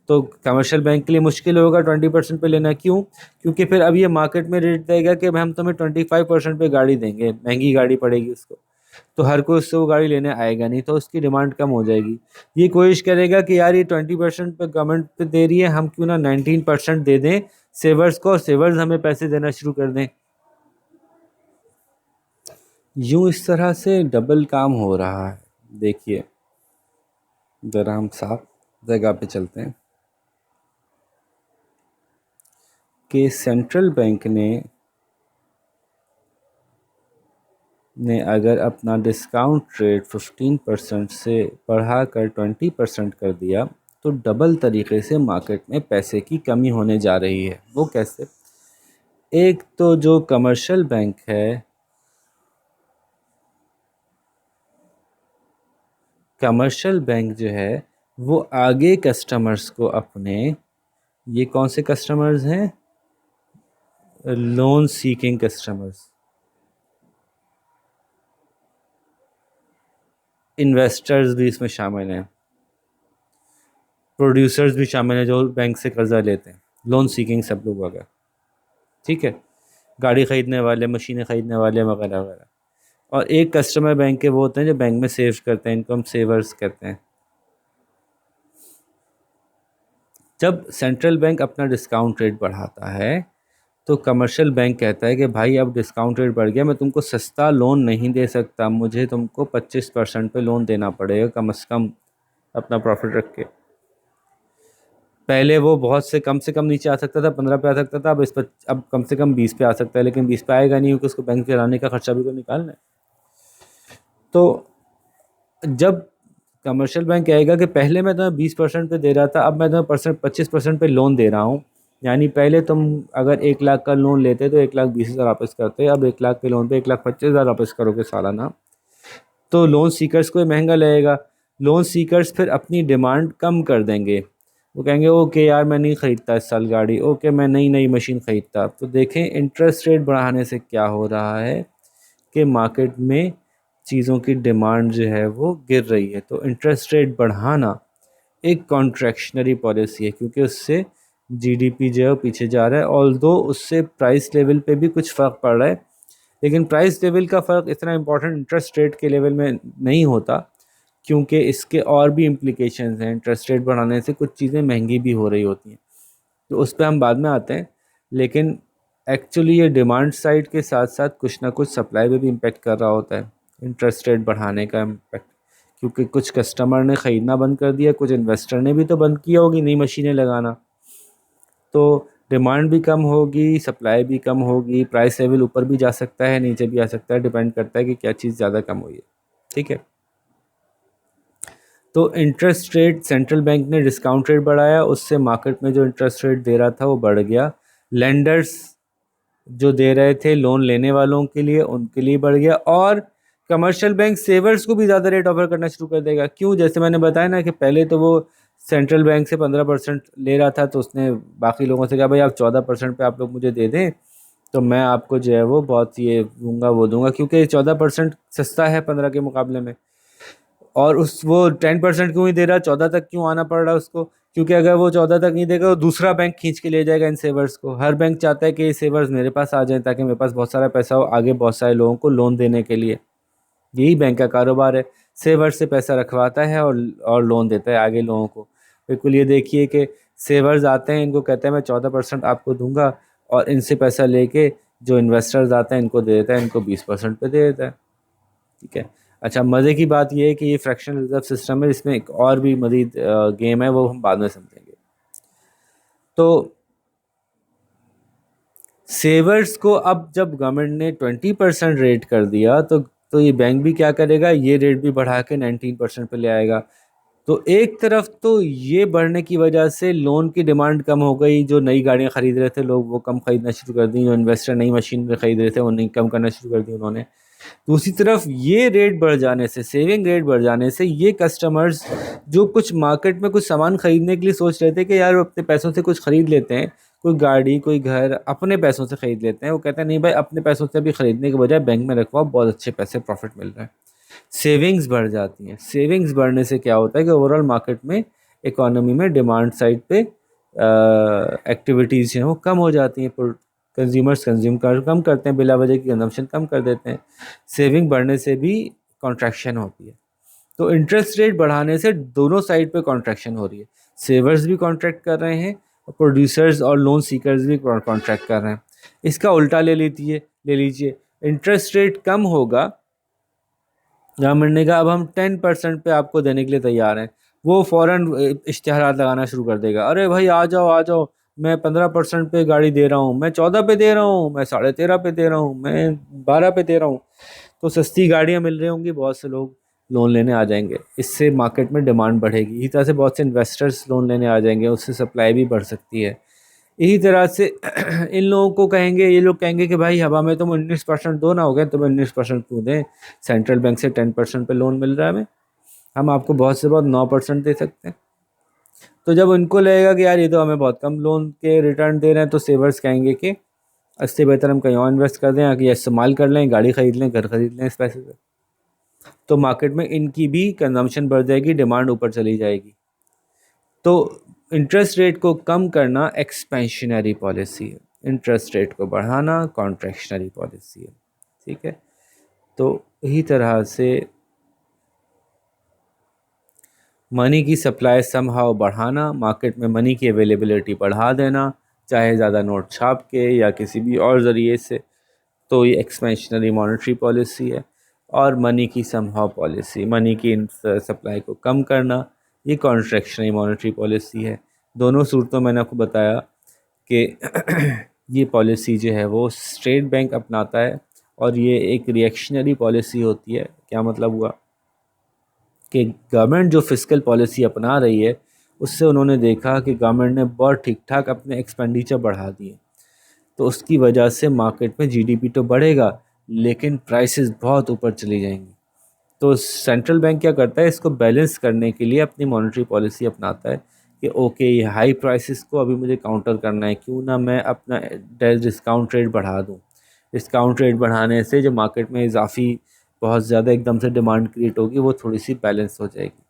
तो कमर्शियल बैंक के लिए मुश्किल होगा 20% पे लेना। क्यों? क्योंकि फिर अब ये मार्केट में रेट देगा कि हम तुम्हें 25% पे गाड़ी देंगे, महंगी गाड़ी पड़ेगी उसको, तो हर कोई उससे वो गाड़ी लेने आएगा नहीं, तो उसकी डिमांड कम हो जाएगी। ये कोशिश करेगा कि यार ये 20% पे गवर्नमेंट पे दे रही है, हम क्यों ना 19% दे दें सेवर्स को, और सेवर्स हमें पैसे देना शुरू कर दें। यूं इस तरह से डबल काम हो रहा है। देखिए ज़रा हम साफ जगह पे चलते हैं कि सेंट्रल बैंक ने अगर अपना डिस्काउंट रेट 15% से बढ़ाकर 20% कर दिया तो डबल तरीके से मार्केट में पैसे की कमी होने जा रही है। वो कैसे? एक तो जो कमर्शियल बैंक है, कमर्शियल बैंक जो है वो आगे कस्टमर्स को अपने, ये कौन से कस्टमर्स हैं, लोन सीकिंग कस्टमर्स, इन्वेस्टर्स भी इसमें शामिल हैं, प्रोड्यूसर्स भी शामिल हैं जो बैंक से कर्जा लेते हैं, लोन सीकिंग सब लोग वगैरह। ठीक है, गाड़ी ख़रीदने वाले, मशीनें ख़रीदने वाले वगैरह वगैरह। और एक कस्टमर बैंक के वो होते हैं जो बैंक में सेव करते हैं, इनको हम सेवर्स कहते हैं। जब सेंट्रल बैंक अपना डिस्काउंट रेट बढ़ाता है तो कमर्शियल बैंक कहता है कि भाई अब डिस्काउंट रेट बढ़ गया, मैं तुमको सस्ता लोन नहीं दे सकता, मुझे तुमको 25% पे लोन देना पड़ेगा कम से कम अपना प्रॉफिट रख के। पहले वो बहुत से कम नीचे आ सकता था, 15 पे आ सकता था, अब इस पर अब कम से कम 20 पे आ सकता है, लेकिन 20 पे आएगा नहीं क्योंकि उसको बैंक चलाने का खर्चा भी तो निकालना है। तो जब कमर्शियल बैंक कहेगा कि पहले मैं तुम्हें 20% पे दे रहा था, अब मैं तुम्हें 25% पे लोन दे रहा हूँ, यानी पहले तुम अगर 1 लाख का लोन लेते तो 1,20,000 वापस करते, अब 1 लाख के लोन पे 1,25,000 वापस करोगे सालाना, तो लोन सीकर्स को महंगा लगेगा। लोन सीकर्स फिर अपनी डिमांड कम कर देंगे, वो कहेंगे ओके यार मैं नहीं ख़रीदता इस साल गाड़ी, ओके मैं नई मशीन ख़रीदता। तो देखें इंटरेस्ट रेट बढ़ाने से क्या हो रहा है कि मार्केट में चीज़ों की डिमांड जो है वो गिर रही है। तो इंटरेस्ट रेट बढ़ाना एक कॉन्ट्रैक्शनरी पॉलिसी है क्योंकि उससे जीडीपी जो है वो पीछे जा रहा है, ऑल्दो उससे प्राइस लेवल पे भी कुछ फ़र्क पड़ रहा है, लेकिन प्राइस लेवल का फ़र्क इतना इम्पोर्टेंट इंटरेस्ट रेट के लेवल में नहीं होता, क्योंकि इसके और भी इम्प्लीकेशंस हैं। इंटरेस्ट रेट बढ़ाने से कुछ चीज़ें महंगी भी हो रही होती हैं, तो उस पर हम बाद में आते हैं। लेकिन एक्चुअली ये डिमांड साइड के साथ साथ कुछ ना कुछ सप्लाई पे भी इम्पेक्ट कर रहा होता है, इंटरेस्ट रेट बढ़ाने का इम्पेक्ट, क्योंकि कुछ कस्टमर ने ख़रीदना बंद कर दिया, कुछ इन्वेस्टर ने भी तो बंद किया होगी नई मशीनें लगाना, तो डिमांड भी कम होगी, सप्लाई भी कम होगी, प्राइस लेवल ऊपर भी जा सकता है, नीचे भी आ सकता है, डिपेंड करता है कि क्या चीज़ ज़्यादा कम हुई है। ठीक है, तो इंटरेस्ट रेट सेंट्रल बैंक ने डिस्काउंट रेट बढ़ाया, उससे मार्केट में जो इंटरेस्ट रेट दे रहा था वो बढ़ गया। लेंडर्स जो दे रहे थे लोन लेने वालों के लिए, उनके लिए बढ़ गया। और कमर्शियल बैंक सेवर्स को भी ज़्यादा रेट ऑफर करना शुरू कर देगा। क्यों? जैसे मैंने बताया ना कि पहले तो वो सेंट्रल बैंक से 15% ले रहा था, तो उसने बाकी लोगों से कहा भाई आप 14% पे आप लोग मुझे दे दें, तो मैं आपको जो है वो बहुत ये दूंगा वो दूंगा, क्योंकि 14% सस्ता है 15 के मुकाबले में। और उस वो 10% क्यों ही दे रहा है, 14 तक क्यों आना पड़ रहा है उसको? क्योंकि अगर वो 14 तक नहीं देगा, तो दूसरा बैंक खींच के ले जाएगा इन सेवर्स को। हर बैंक चाहता है कि ये सेवर्स मेरे पास आ जाएं, ताकि मेरे पास बहुत सारा पैसा हो आगे बहुत सारे लोगों को लोन देने के लिए। यही बैंक का कारोबार है, सेवर्स से पैसा रखवाता है और लोन देता है आगे लोगों को। बिल्कुल ये देखिए कि सेवर्स आते हैं, इनको कहते हैं मैं 14% आपको दूंगा, और इनसे पैसा लेके जो इन्वेस्टर्स आते हैं इनको दे देता है, इनको 20% पे दे देता है। ठीक है, अच्छा मज़े की बात यह है कि ये फ्रैक्शनल रिजर्व सिस्टम है, इसमें एक और भी मज़ीद गेम है, वो हम बाद में समझेंगे। तो सेवर्स को अब जब गवर्नमेंट ने 20% रेट कर दिया, तो ये बैंक भी क्या करेगा, ये रेट भी बढ़ा के 19% पे ले आएगा। तो एक तरफ तो ये बढ़ने की वजह से लोन की डिमांड कम हो गई, जो नई गाड़ियां खरीद रहे थे लोग वो कम खरीदना शुरू कर दी, जो इन्वेस्टर नई मशीन खरीद रहे थे वो नहीं कम करना शुरू कर दी उन्होंने। दूसरी तरफ ये रेट बढ़ जाने से, सेविंग रेट बढ़ जाने से, ये कस्टमर्स जो कुछ मार्केट में कुछ सामान खरीदने के लिए सोच रहे थे कि यार अपने पैसों से कुछ खरीद लेते हैं, कोई गाड़ी कोई घर अपने पैसों से खरीद लेते हैं, वो कहते हैं नहीं भाई अपने पैसों से भी खरीदने के बजाय बैंक में रखवाओ, बहुत अच्छे पैसे प्रॉफिट मिल रहा है। सेविंग्स बढ़ जाती हैं। सेविंग्स बढ़ने से क्या होता है कि ओवरऑल मार्केट में, इकोनॉमी में डिमांड साइड पे एक्टिविटीज़ जो हैं वो कम हो जाती हैं। कंज्यूमर्स कंज्यूम कर कम करते हैं, बिला वजह की कंजम्पशन कम कर देते हैं। सेविंग बढ़ने से भी कॉन्ट्रैक्शन होती है। तो इंटरेस्ट रेट बढ़ाने से दोनों साइड पे कॉन्ट्रैक्शन हो रही है, सेवर्स भी कॉन्ट्रैक्ट कर रहे हैं और प्रोड्यूसर्स और लोन सीकर्स भी कॉन्ट्रैक्ट कर रहे हैं। इसका उल्टा ले लीजिए, इंटरेस्ट रेट कम होगा, गवर्नमेंट ने कहा अब हम 10% पे आपको देने के लिए तैयार हैं, वो फ़ौरन इश्तिहारात लगाना शुरू कर देगा, अरे भाई आ जाओ, मैं 15% पे गाड़ी दे रहा हूँ, मैं 14 पे दे रहा हूँ, मैं 13.5 पे दे रहा हूँ, मैं 12 पे दे रहा हूँ। तो सस्ती गाड़ियाँ मिल रही होंगी, बहुत से लोग लोन लेने आ जाएंगे, इससे मार्केट में डिमांड बढ़ेगी। इसी तरह से बहुत से इन्वेस्टर्स लोन लेने आ जाएंगे, उससे सप्लाई भी बढ़ सकती है। इसी तरह से इन लोगों को कहेंगे, ये लोग कहेंगे कि भाई हवा में तुम 19% दो ना, हो गए तुम्हें 19% क्यों दें, सेंट्रल बैंक से 10% पे लोन मिल रहा है हमें, हम आपको बहुत से बहुत 9% दे सकते हैं। तो जब उनको लगेगा कि यार ये तो हमें बहुत कम लोन के रिटर्न दे रहे हैं, तो सेवर्स कहेंगे कि इससे बेहतर हम कहीं और इन्वेस्ट कर दें, या कि इस्तेमाल कर लें, गाड़ी खरीद लें, घर खरीद लें इस पैसे से। तो मार्केट में इनकी भी कंजम्पशन बढ़ जाएगी, डिमांड ऊपर चली जाएगी। तो इंटरेस्ट रेट को कम करना एक्सपेंशनरी पॉलिसी है, इंटरेस्ट रेट को बढ़ाना कॉन्ट्रैक्शनरी पॉलिसी है। ठीक है, तो इसी तरह से मनी की सप्लाई समहाउ बढ़ाना, मार्केट में मनी की अवेलेबिलिटी बढ़ा देना, चाहे ज़्यादा नोट छाप के या किसी भी और ज़रिए से, तो ये एक्सपेंशनरी मॉनेटरी पॉलिसी है। और मनी की समहाउ पॉलिसी, मनी की सप्लाई को कम करना, ये कॉन्ट्रैक्शनरी मॉनेटरी पॉलिसी है। दोनों सूरतों मैंने आपको बताया कि ये पॉलिसी जो है वो स्टेट बैंक अपनाता है, और ये एक रिएक्शनरी पॉलिसी होती है। क्या मतलब हुआ कि गवर्नमेंट जो फिस्कल पॉलिसी अपना रही है, उससे उन्होंने देखा कि गवर्नमेंट ने बहुत ठीक ठाक अपने एक्सपेंडिचर बढ़ा दिए, तो उसकी वजह से मार्केट में जीडीपी तो बढ़ेगा, लेकिन प्राइसेस बहुत ऊपर चली जाएंगी। तो सेंट्रल बैंक क्या करता है, इसको बैलेंस करने के लिए अपनी मॉनेटरी पॉलिसी अपनाता है कि ओके ये हाई प्राइसेस को अभी मुझे काउंटर करना है, क्यों ना मैं अपना डिस्काउंट रेट बढ़ा दूँ। डिस्काउंट रेट बढ़ाने से जो मार्केट में इजाफी बहुत ज़्यादा एकदम से डिमांड क्रिएट होगी, वो थोड़ी सी बैलेंस हो जाएगी।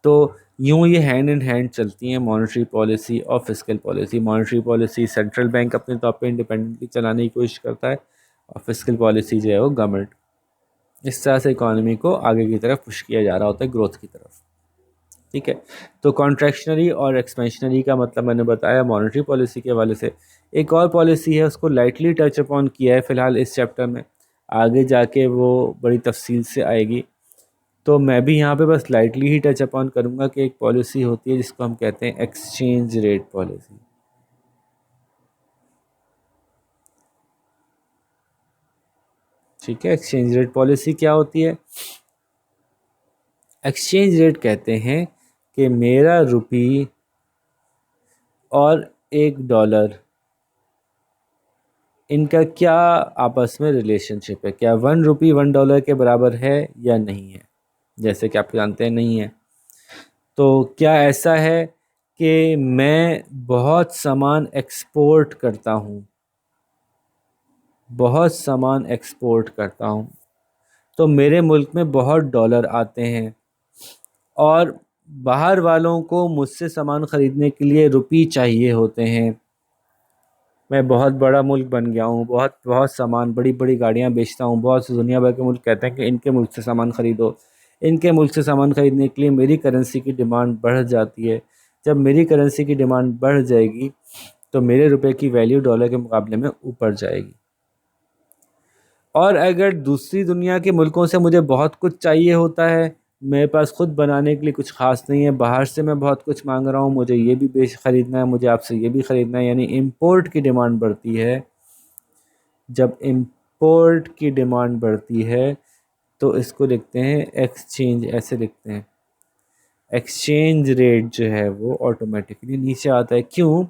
तो यूँ ये हैंड इन हैंड चलती हैं, मॉनेटरी पॉलिसी और fiscal policy. Monetary policy central bank अपने तौर पे इंडिपेंडेंटली चलाने की कोशिश करता है, और फिस्कल पॉलिसी जो है वो गवर्नमेंट। इस तरह से इकॉनमी को आगे की तरफ पुश किया जा रहा होता है, ग्रोथ की तरफ। ठीक है, तो कॉन्ट्रैक्शनरी और एक्सपेंशनरी का मतलब मैंने बताया मॉनेटरी पॉलिसी के हवाले से। एक और पॉलिसी है, उसको लाइटली टच अपॉन किया है फ़िलहाल इस चैप्टर में, आगे जाके वो बड़ी तफसील से आएगी। तो मैं भी यहाँ पे बस लाइटली ही टच अपॉन करूँगा कि एक पॉलिसी होती है जिसको हम कहते हैं एक्सचेंज रेट पॉलिसी। ठीक है, एक्सचेंज रेट पॉलिसी क्या होती है? एक्सचेंज रेट कहते हैं कि मेरा रुपी और $1 इनका क्या आपस में रिलेशनशिप है, क्या 1 रुपी $1 के बराबर है या नहीं है? जैसे कि आप जानते हैं नहीं है। तो क्या ऐसा है कि मैं बहुत सामान एक्सपोर्ट करता हूँ, बहुत सामान एक्सपोर्ट करता हूँ, तो मेरे मुल्क में बहुत डॉलर आते हैं और बाहर वालों को मुझसे सामान ख़रीदने के लिए रुपी चाहिए होते हैं। मैं बहुत बड़ा मुल्क बन गया हूँ, बहुत बहुत सामान, बड़ी बड़ी गाड़ियाँ बेचता हूँ, बहुत से दुनिया भर के मुल्क कहते हैं कि इनके मुल्क से सामान ख़रीदो। इनके मुल्क से सामान ख़रीदने के लिए मेरी करेंसी की डिमांड बढ़ जाती है। जब मेरी करेंसी की डिमांड बढ़ जाएगी तो मेरे रुपए की वैल्यू डॉलर के मुकाबले में ऊपर जाएगी। और अगर दूसरी दुनिया के मुल्कों से मुझे बहुत कुछ चाहिए होता है, मेरे पास खुद बनाने के लिए कुछ ख़ास नहीं है, बाहर से मैं बहुत कुछ मांग रहा हूँ, मुझे ये भी बेच ख़रीदना है, मुझे आपसे ये भी ख़रीदना है, यानी इंपोर्ट की डिमांड बढ़ती है। जब इंपोर्ट की डिमांड बढ़ती है तो इसको लिखते हैं एक्सचेंज, ऐसे लिखते हैं। एक्सचेंज रेट जो है वो ऑटोमेटिकली नीचे आता है। क्यों?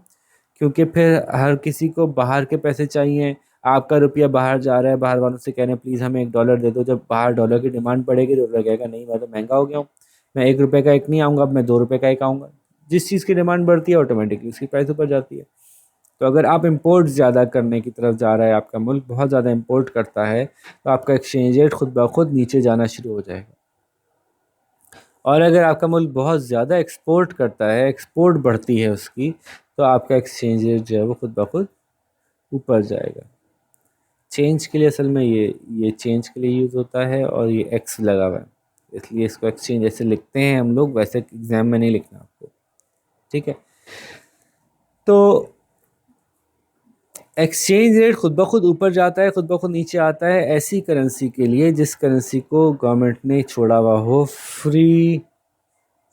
क्योंकि फिर हर किसी को बाहर के पैसे चाहिए। आपका रुपया बाहर जा रहा है, बाहर वालों से कह रहे हैं प्लीज़ हमें $1 दे दो। जब बाहर डॉलर की डिमांड बढ़ेगी तो डॉलर कहेगा नहीं, मैं तो महंगा हो गया हूँ, मैं ₹1 का एक नहीं आऊँगा, अब मैं ₹2 का एक आऊँगा। जिस चीज़ की डिमांड बढ़ती है ऑटोमेटिकली उसकी प्राइस ऊपर जाती है। तो अगर आप इंपोर्ट ज़्यादा करने की तरफ जा रहा है, आपका मुल्क बहुत ज़्यादा इंपोर्ट करता है, तो आपका एक्सचेंज रेट खुद ब खुद नीचे जाना शुरू हो जाएगा। और अगर आपका मुल्क बहुत ज़्यादा एक्सपोर्ट करता है, एक्सपोर्ट बढ़ती है उसकी, तो आपका एक्सचेंज रेट जो है वो खुद ब खुद ऊपर जाएगा। चेंज के लिए असल में ये चेंज के लिए यूज़ होता है और ये एक्स लगा हुआ है, इसलिए इसको एक्सचेंज ऐसे लिखते हैं हम लोग, वैसे एग्ज़ाम में नहीं लिखना आपको। ठीक है, तो एक्सचेंज रेट खुद ब खुद ऊपर जाता है, खुद ब खुद नीचे आता है ऐसी करेंसी के लिए जिस करेंसी को गवर्नमेंट ने छोड़ा हुआ हो फ्री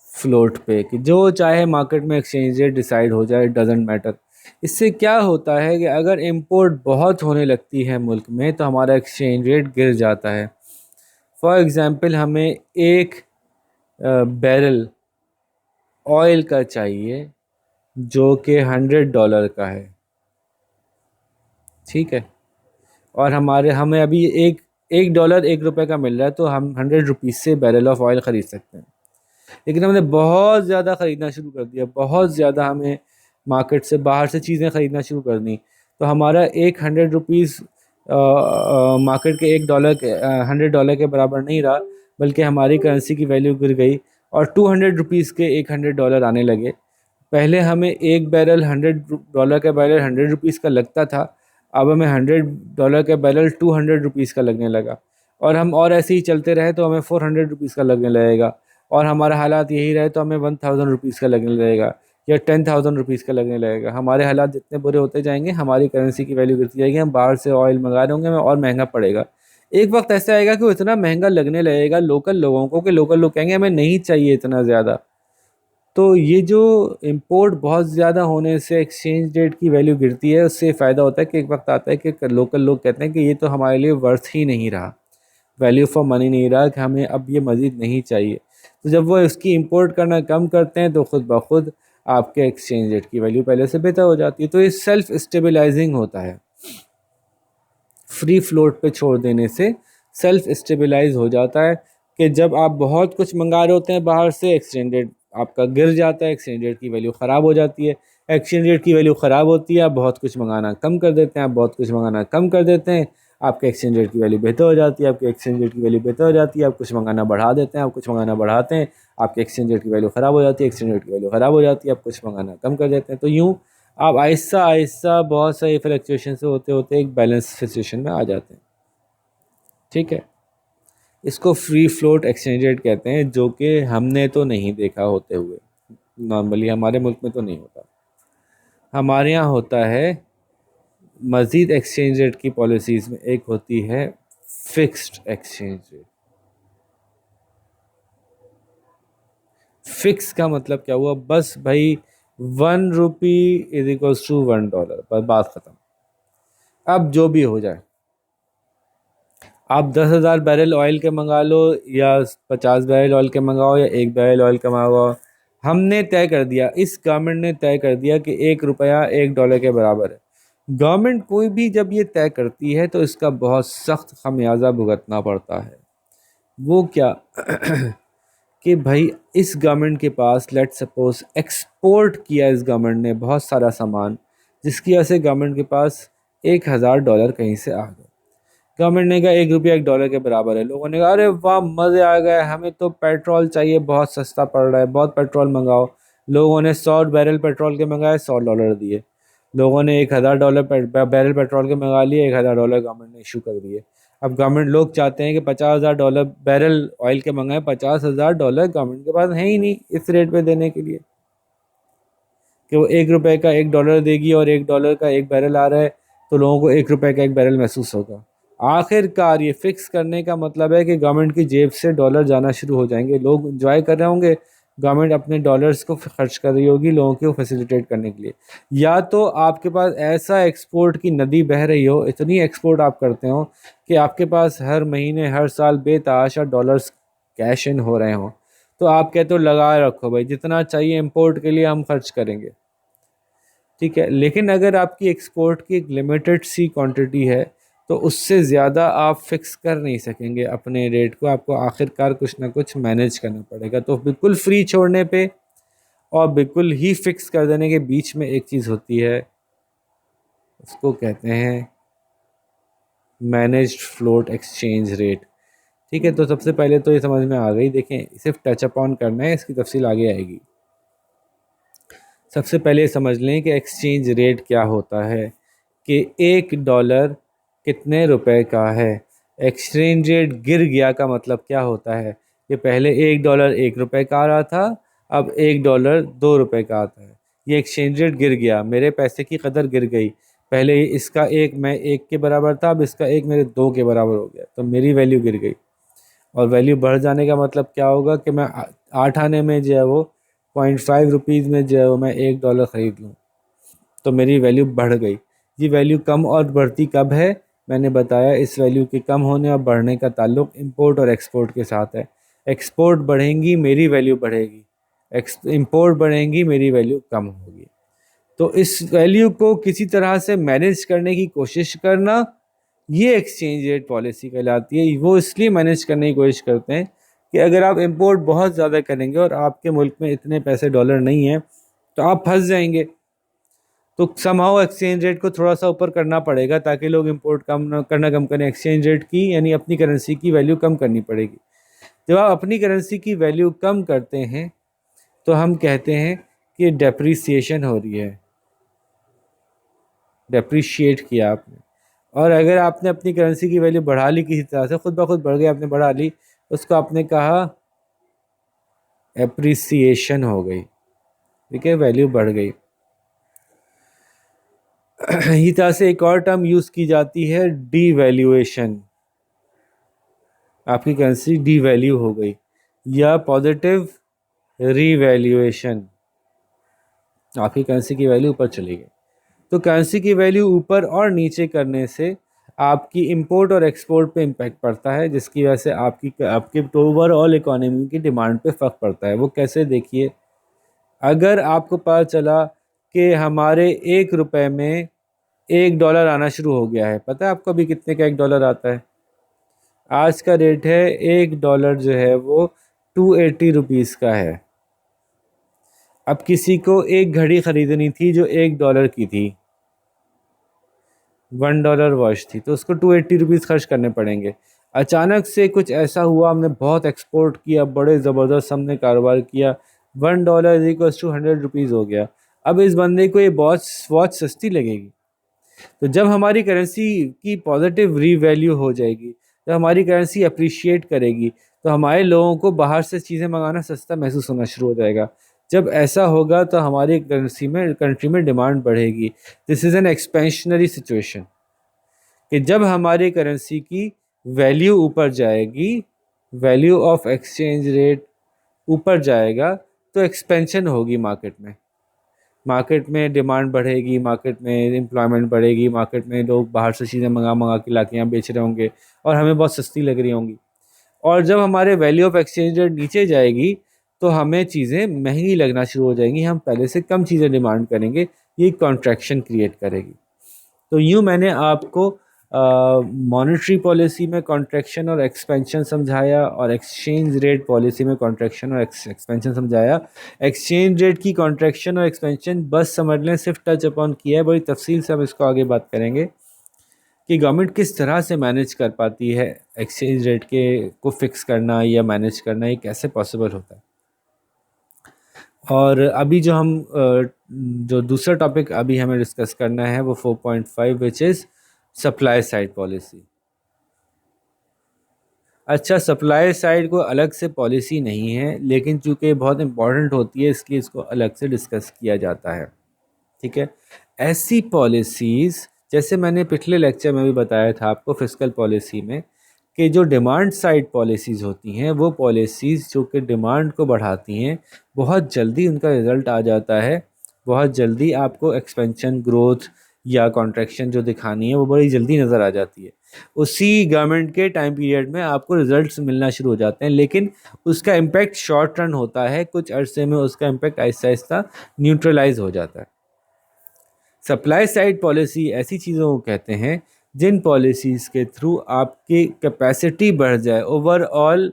फ्लोट पे, कि जो चाहे मार्केट में एक्सचेंज रेट डिसाइड हो जाए, डजेंट मैटर। इससे क्या होता है कि अगर इंपोर्ट बहुत होने लगती है मुल्क में तो हमारा एक्सचेंज रेट गिर जाता है। फॉर एग्ज़ाम्पल हमें एक बैरल ऑयल का चाहिए जो कि $100 का है। ठीक है, और हमें अभी एक डॉलर $1 का मिल रहा है, तो हम 100 रुपीज़ से बैरल ऑफ ऑयल ख़रीद सकते हैं। लेकिन हमने बहुत ज़्यादा ख़रीदना शुरू कर दिया, बहुत ज़्यादा हमें मार्केट से बाहर से चीज़ें ख़रीदना शुरू कर दी, तो हमारा एक 100 रुपीज़ मार्केट के $1 के $100 के बराबर नहीं रहा, बल्कि हमारी करेंसी की वैल्यू गिर गई और 200 रुपीज़ के एक $100 आने लगे। पहले हमें एक बैरल $100 का बैरल 100 रुपीज़ का लगता था, अब हमें $100 का बैरल 200 रुपीज़ का लगने लगा, और हम और ऐसे ही चलते रहे तो हमें 400 रुपीज़ का लगने लगेगा, और हमारा हालात यही रहे तो हमें 1000 रुपीज़ का लगने लगेगा या 10,000 रुपीज़ का लगने लगेगा। हमारे हालात जितने बुरे होते जाएंगे हमारी करेंसी की वैल्यू गिरती जाएगी, हम बाहर से ऑयल मंगा रहे होंगे, हमें और महंगा पड़ेगा। एक वक्त ऐसा आएगा कि वो इतना महंगा लगने लगेगा लोकल लोगों को कि लोकल लोग कहेंगे हमें नहीं चाहिए इतना ज़्यादा। तो ये जो इंपोर्ट बहुत ज़्यादा होने से एक्सचेंज रेट की वैल्यू गिरती है, उससे फ़ायदा होता है कि एक वक्त आता है कि लोकल लोग कहते हैं कि ये तो हमारे लिए वर्थ ही नहीं रहा, वैल्यू फॉर मनी नहीं रहा, कि हमें अब ये मज़ीद नहीं चाहिए। तो जब वो इसकी इंपोर्ट करना कम करते हैं तो ख़ुद ब खुद आपके एक्सचेंज रेट की वैल्यू पहले से बेहतर हो जाती है। तो ये सेल्फ स्टेबलाइजिंग होता है, फ्री फ्लोट पे छोड़ देने से सेल्फ स्टेबलाइज हो जाता है कि जब आप बहुत कुछ मंगा रहे होते हैं बाहर से, एक्सचेंज रेट आपका गिर जाता है, एक्सचेंज रेट की वैल्यू ख़राब हो जाती है। एक्सचेंज रेट की वैल्यू ख़राब होती है, आप बहुत कुछ मंगाना कम कर देते हैं, आप बहुत कुछ मंगाना कम कर देते हैं, आपके एक्सचेंज रेट की वैल्यू बेहतर हो जाती है, आपके एक्सचेंज रेट की वैल्यू बेहतर हो जाती है, आप कुछ मंगाना बढ़ा देते हैं, आप कुछ मंगाना बढ़ाते हैं, आपके एक्सचेंज रेट की वैल्यू ख़राब हो जाती है, एक्सचेंज रेट की वैल्यू ख़राब हो जाती है, आप कुछ मंगाना कम कर देते हैं। तो यूँ आप आहिस्ता आहिस्ता बहुत सारी फ्लक्चुएशन से होते होते एक बैलेंस सिचुएशन में आ जाते हैं। ठीक है, इसको फ्री फ्लोट एक्सचेंज रेट कहते हैं, जो कि हमने तो नहीं देखा होते हुए, नॉर्मली हमारे मुल्क में तो नहीं होता। हमारे यहाँ होता है मज़ीद एक्सचेंज रेट की पॉलिसीज़ में एक होती है फिक्स्ड एक्सचेंज रेट। फिक्स का मतलब क्या हुआ, बस भाई 1 रुपी इज इक्वल्स टू $1, बस बात ख़त्म। अब जो भी हो जाए, आप 10,000 बैरल ऑयल के मंगा लो या 50 बैरल ऑयल के मंगाओ या 1 बैरल ऑयल का मंगाओ, हमने तय कर दिया, इस गवर्नमेंट ने तय कर दिया कि $1 $1 के बराबर है। गवर्नमेंट कोई भी जब ये तय करती है तो इसका बहुत सख्त खमियाजा भुगतना पड़ता है। वो क्या कि भाई इस गवर्नमेंट के पास लेट सपोज एक्सपोर्ट किया इस गवर्नमेंट ने बहुत सारा सामान, जिसकी वजह से गवर्नमेंट के पास $1,000 कहीं से आ गए। गवर्नमेंट ने कहा $1 $1 के बराबर है। लोगों ने कहा अरे वाह मज़े आ गए, हमें तो पेट्रोल चाहिए, बहुत सस्ता पड़ रहा है, बहुत पेट्रोल मंगाओ। लोगों ने 100 बैरल पेट्रोल के मंगाए, $100 दिए। लोगों ने $1,000 बैरल पेट्रोल के मंगा लिए, $1,000 गवर्नमेंट ने इशू कर दिए। अब गवर्नमेंट लोग चाहते हैं कि $50,000 बैरल ऑयल के मंगाए, $50,000 गवर्नमेंट के पास है ही नहीं इस रेट पे देने के लिए कि वो $1 का $1 देगी और $1 का 1 बैरल आ रहा है, तो लोगों को $1 का 1 बैरल महसूस होगा। आखिरकार ये फिक्स करने का मतलब है कि गवर्नमेंट की जेब से डॉलर जाना शुरू हो जाएंगे, लोग इंजॉय कर रहे होंगे, गवर्नमेंट अपने डॉलर्स को खर्च कर रही होगी लोगों को फैसिलिटेट करने के लिए। या तो आपके पास ऐसा एक्सपोर्ट की नदी बह रही हो, इतनी एक्सपोर्ट आप करते हो कि आपके पास हर महीने हर साल बेतहाशा डॉलर्स कैश इन हो रहे हों, तो आप कहते हो लगा रखो भाई, जितना चाहिए इंपोर्ट के लिए हम खर्च करेंगे। ठीक है, लेकिन अगर आपकी एक्सपोर्ट की एक लिमिटेड सी क्वांटिटी है तो उससे ज़्यादा आप फिक्स कर नहीं सकेंगे अपने रेट को, आपको आखिरकार कुछ ना कुछ मैनेज करना पड़ेगा। तो बिल्कुल फ्री छोड़ने पे और बिल्कुल ही फिक्स कर देने के बीच में एक चीज़ होती है, उसको कहते हैं मैनेज्ड फ्लोट एक्सचेंज रेट। ठीक है, तो सबसे पहले तो ये समझ में आ गई, देखें सिर्फ टच अप ऑन करना है, इसकी तफसील आगे आएगी। सबसे पहले समझ लें कि एक्सचेंज रेट क्या होता है, कि $1 कितने रुपए का है। एक्सचेंज रेट गिर गया का मतलब क्या होता है कि पहले $1 1 रुपए का आ रहा था, अब $1 2 रुपए का आता है। ये एक्सचेंज रेट गिर गया, मेरे पैसे की कदर गिर गई। पहले इसका एक मैं 1 के बराबर था, अब इसका 1 मेरे 2 के बराबर हो गया, तो मेरी वैल्यू गिर गई। और वैल्यू बढ़ जाने का मतलब क्या होगा कि मैं 8 आने में जो है वो 0.5 रुपीज़ में जो है वो मैं $1 ख़रीद लूँ, तो मेरी वैल्यू बढ़ गई। ये वैल्यू कम और बढ़ती कब है, मैंने बताया इस वैल्यू के कम होने और बढ़ने का ताल्लुक इंपोर्ट और एक्सपोर्ट के साथ है। एक्सपोर्ट बढ़ेंगी मेरी वैल्यू बढ़ेगी, इंपोर्ट बढ़ेंगी मेरी वैल्यू कम होगी। तो इस वैल्यू को किसी तरह से मैनेज करने की कोशिश करना, ये एक्सचेंज रेट पॉलिसी कहलाती है। वो इसलिए मैनेज करने की कोशिश करते हैं कि अगर आप इंपोर्ट बहुत ज़्यादा करेंगे और आपके मुल्क में इतने पैसे डॉलर नहीं हैं तो आप फंस जाएंगे, तो समहाउ एक्सचेंज रेट को थोड़ा सा ऊपर करना पड़ेगा ताकि लोग इंपोर्ट करना कम करें। एक्सचेंज रेट की यानी अपनी करेंसी की वैल्यू कम करनी पड़ेगी। जब आप अपनी करेंसी की वैल्यू कम करते हैं तो हम कहते हैं कि डेप्रिसिएशन हो रही है, डेप्रिशिएट किया आपने। और अगर आपने अपनी करेंसी की वैल्यू बढ़ा ली किसी तरह से, खुद ब खुद बढ़ गई, आपने बढ़ा ली, उसको आपने कहा एप्रिसिएशन हो गई। ठीक है, वैल्यू बढ़ गई। इसी तरह से एक और टर्म यूज़ की जाती है डीवैल्यूएशन, आपकी करेंसी डीवैल्यू हो गई, या पॉजिटिव रीवैल्यूएशन, आपकी करेंसी की वैल्यू ऊपर चली गई। तो करेंसी की वैल्यू ऊपर और नीचे करने से आपकी इंपोर्ट और एक्सपोर्ट पे इम्पैक्ट पड़ता है, जिसकी वजह से आपके ओवरऑल इकोनॉमी की डिमांड पे फ़र्क पड़ता है। वो कैसे, देखिए, अगर आपको पता चला कि हमारे $1 में $1 आना शुरू हो गया है, पता है आपको अभी कितने का $1 आता है? आज का रेट है $1 जो है वो 280 रुपीज़ का है। अब किसी को एक घड़ी ख़रीदनी थी जो $1 की थी, $1 वॉच थी, तो उसको 280 रुपीज़ खर्च करने पड़ेंगे। अचानक से कुछ ऐसा हुआ, हमने बहुत एक्सपोर्ट किया, बड़े ज़बरदस्त हमने कारोबार किया, $1 = 100 रुपीज़ हो गया। अब इस बंदे को ये वॉच सस्ती लगेगी, तो जब हमारी करेंसी की पॉजिटिव रीवैल्यू हो जाएगी, जब हमारी करेंसी अप्रिशिएट करेगी, तो हमारे लोगों को बाहर से चीज़ें मंगाना सस्ता महसूस होना शुरू हो जाएगा। जब ऐसा होगा तो हमारी कंट्री में डिमांड बढ़ेगी। This is an expansionary situation, कि जब हमारी करेंसी की वैल्यू ऊपर जाएगी, वैल्यू ऑफ एक्सचेंज रेट ऊपर जाएगा, तो एक्सपेंशन होगी मार्केट में डिमांड बढ़ेगी, मार्केट में एम्प्लॉयमेंट बढ़ेगी, मार्केट में लोग बाहर से चीज़ें मंगा मंगा के लाके यहाँ बेच रहे होंगे और हमें बहुत सस्ती लग रही होंगी। और जब हमारे वैल्यू ऑफ एक्सचेंज रेट नीचे जाएगी तो हमें चीज़ें महंगी लगना शुरू हो जाएंगी, हम पहले से कम चीज़ें डिमांड करेंगे, ये कॉन्ट्रैक्शन क्रिएट करेगी। तो यूँ मैंने आपको मॉनेटरी पॉलिसी में कॉन्ट्रैक्शन और एक्सपेंशन समझाया, और एक्सचेंज रेट पॉलिसी में कॉन्ट्रैक्शन और एक्सपेंशन समझाया। एक्सचेंज रेट की कॉन्ट्रैक्शन और एक्सपेंशन बस समझ लें, सिर्फ टच अपॉन किया है, बड़ी तफसील से हम इसको आगे बात करेंगे कि गवर्नमेंट किस तरह से मैनेज कर पाती है एक्सचेंज रेट के को फिक्स करना या मैनेज करना, ये कैसे पॉसिबल होता है। और अभी जो दूसरा टॉपिक अभी हमें डिस्कस करना है वो 4.5 which is supply side policy. अच्छा, सप्लाई साइड को अलग से पॉलिसी नहीं है, लेकिन चूंकि बहुत इम्पॉर्टेंट होती है इसलिए इसको अलग से डिस्कस किया जाता है। ठीक है, ऐसी पॉलिसीज़ जैसे मैंने पिछले लेक्चर में भी बताया था आपको फिस्कल पॉलिसी में, कि जो डिमांड साइड पॉलिसीज़ होती हैं वो पॉलिसीज़ जो कि डिमांड को बढ़ाती हैं, बहुत जल्दी उनका रिज़ल्ट आ जाता है, बहुत जल्दी आपको एक्सपेंशन, ग्रोथ या कॉन्ट्रैक्शन जो दिखानी है वो बड़ी जल्दी नज़र आ जाती है। उसी गवर्नमेंट के टाइम पीरियड में आपको रिजल्ट्स मिलना शुरू हो जाते हैं, लेकिन उसका इम्पैक्ट शॉर्ट रन होता है, कुछ अरसे में उसका इम्पैक्ट आहिस्ता आहिस्ता न्यूट्रलाइज हो जाता है। सप्लाई साइड पॉलिसी ऐसी चीज़ों को कहते हैं जिन पॉलिसीज़ के थ्रू आपकी कैपेसिटी बढ़ जाए, ओवरऑल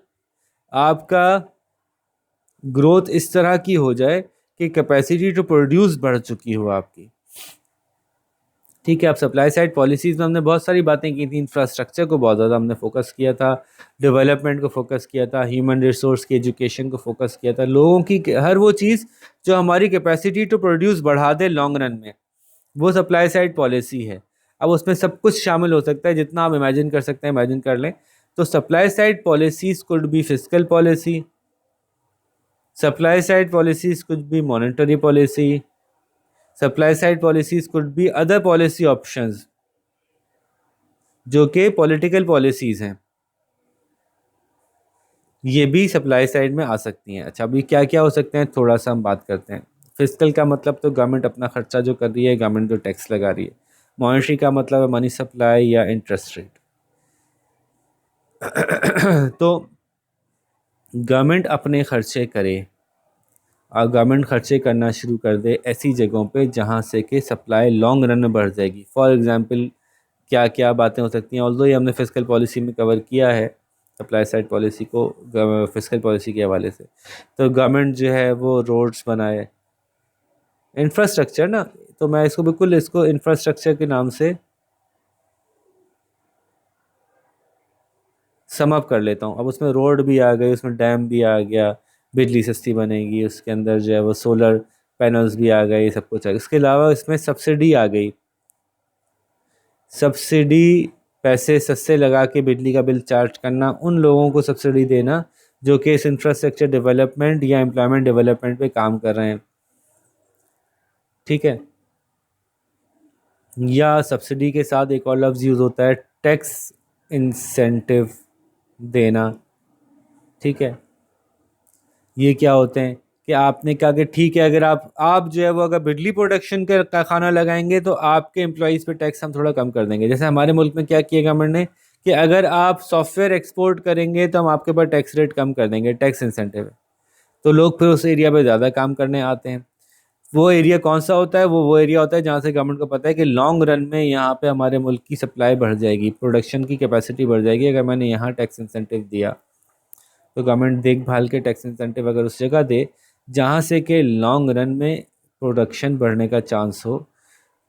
आपका ग्रोथ इस तरह की हो जाए कि कैपेसिटी टू प्रोड्यूस बढ़ चुकी हो आपकी। ठीक है, अब सप्लाई साइड पॉलिसीज़ में हमने बहुत सारी बातें की थी, इंफ्रास्ट्रक्चर को बहुत ज़्यादा हमने फोकस किया था, डेवलपमेंट को फोकस किया था, ह्यूमन रिसोर्स की एजुकेशन को फोकस किया था, लोगों की हर वो चीज़ जो हमारी कैपेसिटी टू प्रोड्यूस बढ़ा दे लॉन्ग रन में, वो सप्लाई साइड पॉलिसी है। अब उसमें सब कुछ शामिल हो सकता है, जितना आप इमेजिन कर सकते हैं इमेजिन कर लें। तो supply side policies could be fiscal policy, supply side policies could be monetary policy, supply side policies could be other policy options जो कि पॉलिटिकल पॉलिसीज़ हैं, ये भी सप्लाई साइड में आ सकती हैं। अच्छा, अभी क्या क्या हो सकते हैं थोड़ा सा हम बात करते हैं। फिस्कल का मतलब तो गवर्नमेंट अपना खर्चा जो कर रही है, गवर्नमेंट जो टैक्स लगा रही है। मॉनेटरी का मतलब है मनी सप्लाई या इंटरेस्ट रेट। तो गवर्नमेंट अपने खर्चे करे और गवर्नमेंट खर्चे करना शुरू कर दे ऐसी जगहों पे जहाँ से कि सप्लाई लॉन्ग रन में बढ़ जाएगी। फॉर एग्जांपल क्या क्या बातें हो सकती हैं, ऑल्दो ये हमने फिस्कल पॉलिसी में कवर किया है सप्लाई साइड पॉलिसी को फिस्कल पॉलिसी के हवाले से। तो गवर्नमेंट जो है वो रोड्स बनाए, इंफ्रास्ट्रक्चर ना, तो मैं इसको इंफ्रास्ट्रक्चर के नाम से सम अप कर लेता हूँ। अब उसमें रोड भी आ गई, उसमें डैम भी आ गया, बिजली सस्ती बनेगी, उसके अंदर जो है वो सोलर पैनल्स भी आ गए, सब कुछ आ गया। इसके अलावा इसमें सब्सिडी आ गई, सब्सिडी पैसे सस्ते लगा के बिजली का बिल चार्ज करना, उन लोगों को सब्सिडी देना जो कि इस इंफ्रास्ट्रक्चर डेवलपमेंट या एम्प्लॉयमेंट डेवलपमेंट पे काम कर रहे हैं। ठीक है, या सब्सिडी के साथ एक और लफ्ज़ यूज़ होता है टैक्स इंसेंटिव देना। ठीक है, ये क्या होते हैं कि आपने कहा कि ठीक है, अगर आप जो है वो अगर बिजली प्रोडक्शन का कारखाना लगाएंगे तो आपके एम्प्लॉयज़ पे टैक्स हम थोड़ा कम कर देंगे। जैसे हमारे मुल्क में क्या किया गवर्नमेंट ने कि अगर आप सॉफ्टवेयर एक्सपोर्ट करेंगे तो हम आपके ऊपर टैक्स रेट कम कर देंगे, टैक्स इंसेंटिव है। तो लोग फिर उस एरिया पे ज़्यादा काम करने आते हैं। वो एरिया कौन सा होता है? वो एरिया होता है जहाँ से गवर्नमेंट को पता है कि लॉन्ग रन में यहाँ पे हमारे मुल्क की सप्लाई बढ़ जाएगी, प्रोडक्शन की कैपेसिटी बढ़ जाएगी अगर मैंने यहाँ टैक्स इंसेंटिव दिया। तो गवर्नमेंट देखभाल के टैक्स इंसेंटिव अगर उस जगह दे जहाँ से कि लॉन्ग रन में प्रोडक्शन बढ़ने का चांस हो,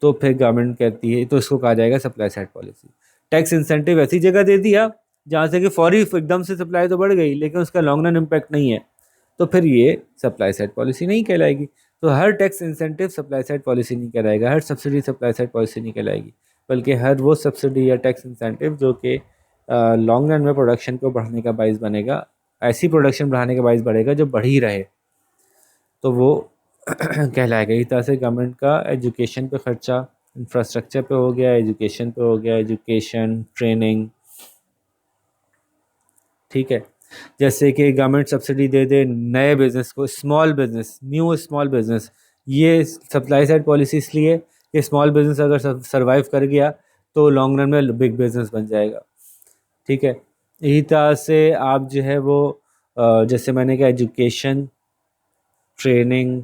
तो फिर गवर्नमेंट कहती है, तो इसको कहा जाएगा supply side policy. Tax incentive ऐसी जगह दे दिया जहाँ से कि फौरी एकदम से सप्लाई तो बढ़ गई लेकिन उसका लॉन्ग रन इम्पैक्ट नहीं है, तो फिर ये सप्लाई साइड पॉलिसी नहीं कहलाएगी। तो हर tax incentive supply side policy नहीं कहलाएगा, हर सब्सिडी सप्लाई साइड पॉलिसी नहीं कहलाएगी, बल्कि हर वो सब्सिडी या टैक्स इंसेंटिव जो कि लॉन्ग रन में प्रोडक्शन को बढ़ाने का बाइस बनेगा, ऐसी प्रोडक्शन बढ़ाने का बाइस बढ़ेगा जो बढ़ ही रहे, तो वो कहलाएगा। इस तरह से गवर्नमेंट का एजुकेशन पे खर्चा, इंफ्रास्ट्रक्चर पे हो गया, एजुकेशन पे हो गया, एजुकेशन ट्रेनिंग, ठीक है। जैसे कि गवर्नमेंट सब्सिडी दे दे नए बिजनेस को, small business, new small business, ये सप्लाई साइड पॉलिसी इसलिए कि स्मॉल बिजनेस अगर सरवाइव कर गया तो लॉन्ग रन में बिग बिजनेस बन जाएगा, ठीक है। इसी तरह से आप जो है वो जैसे मैंने कहा एजुकेशन ट्रेनिंग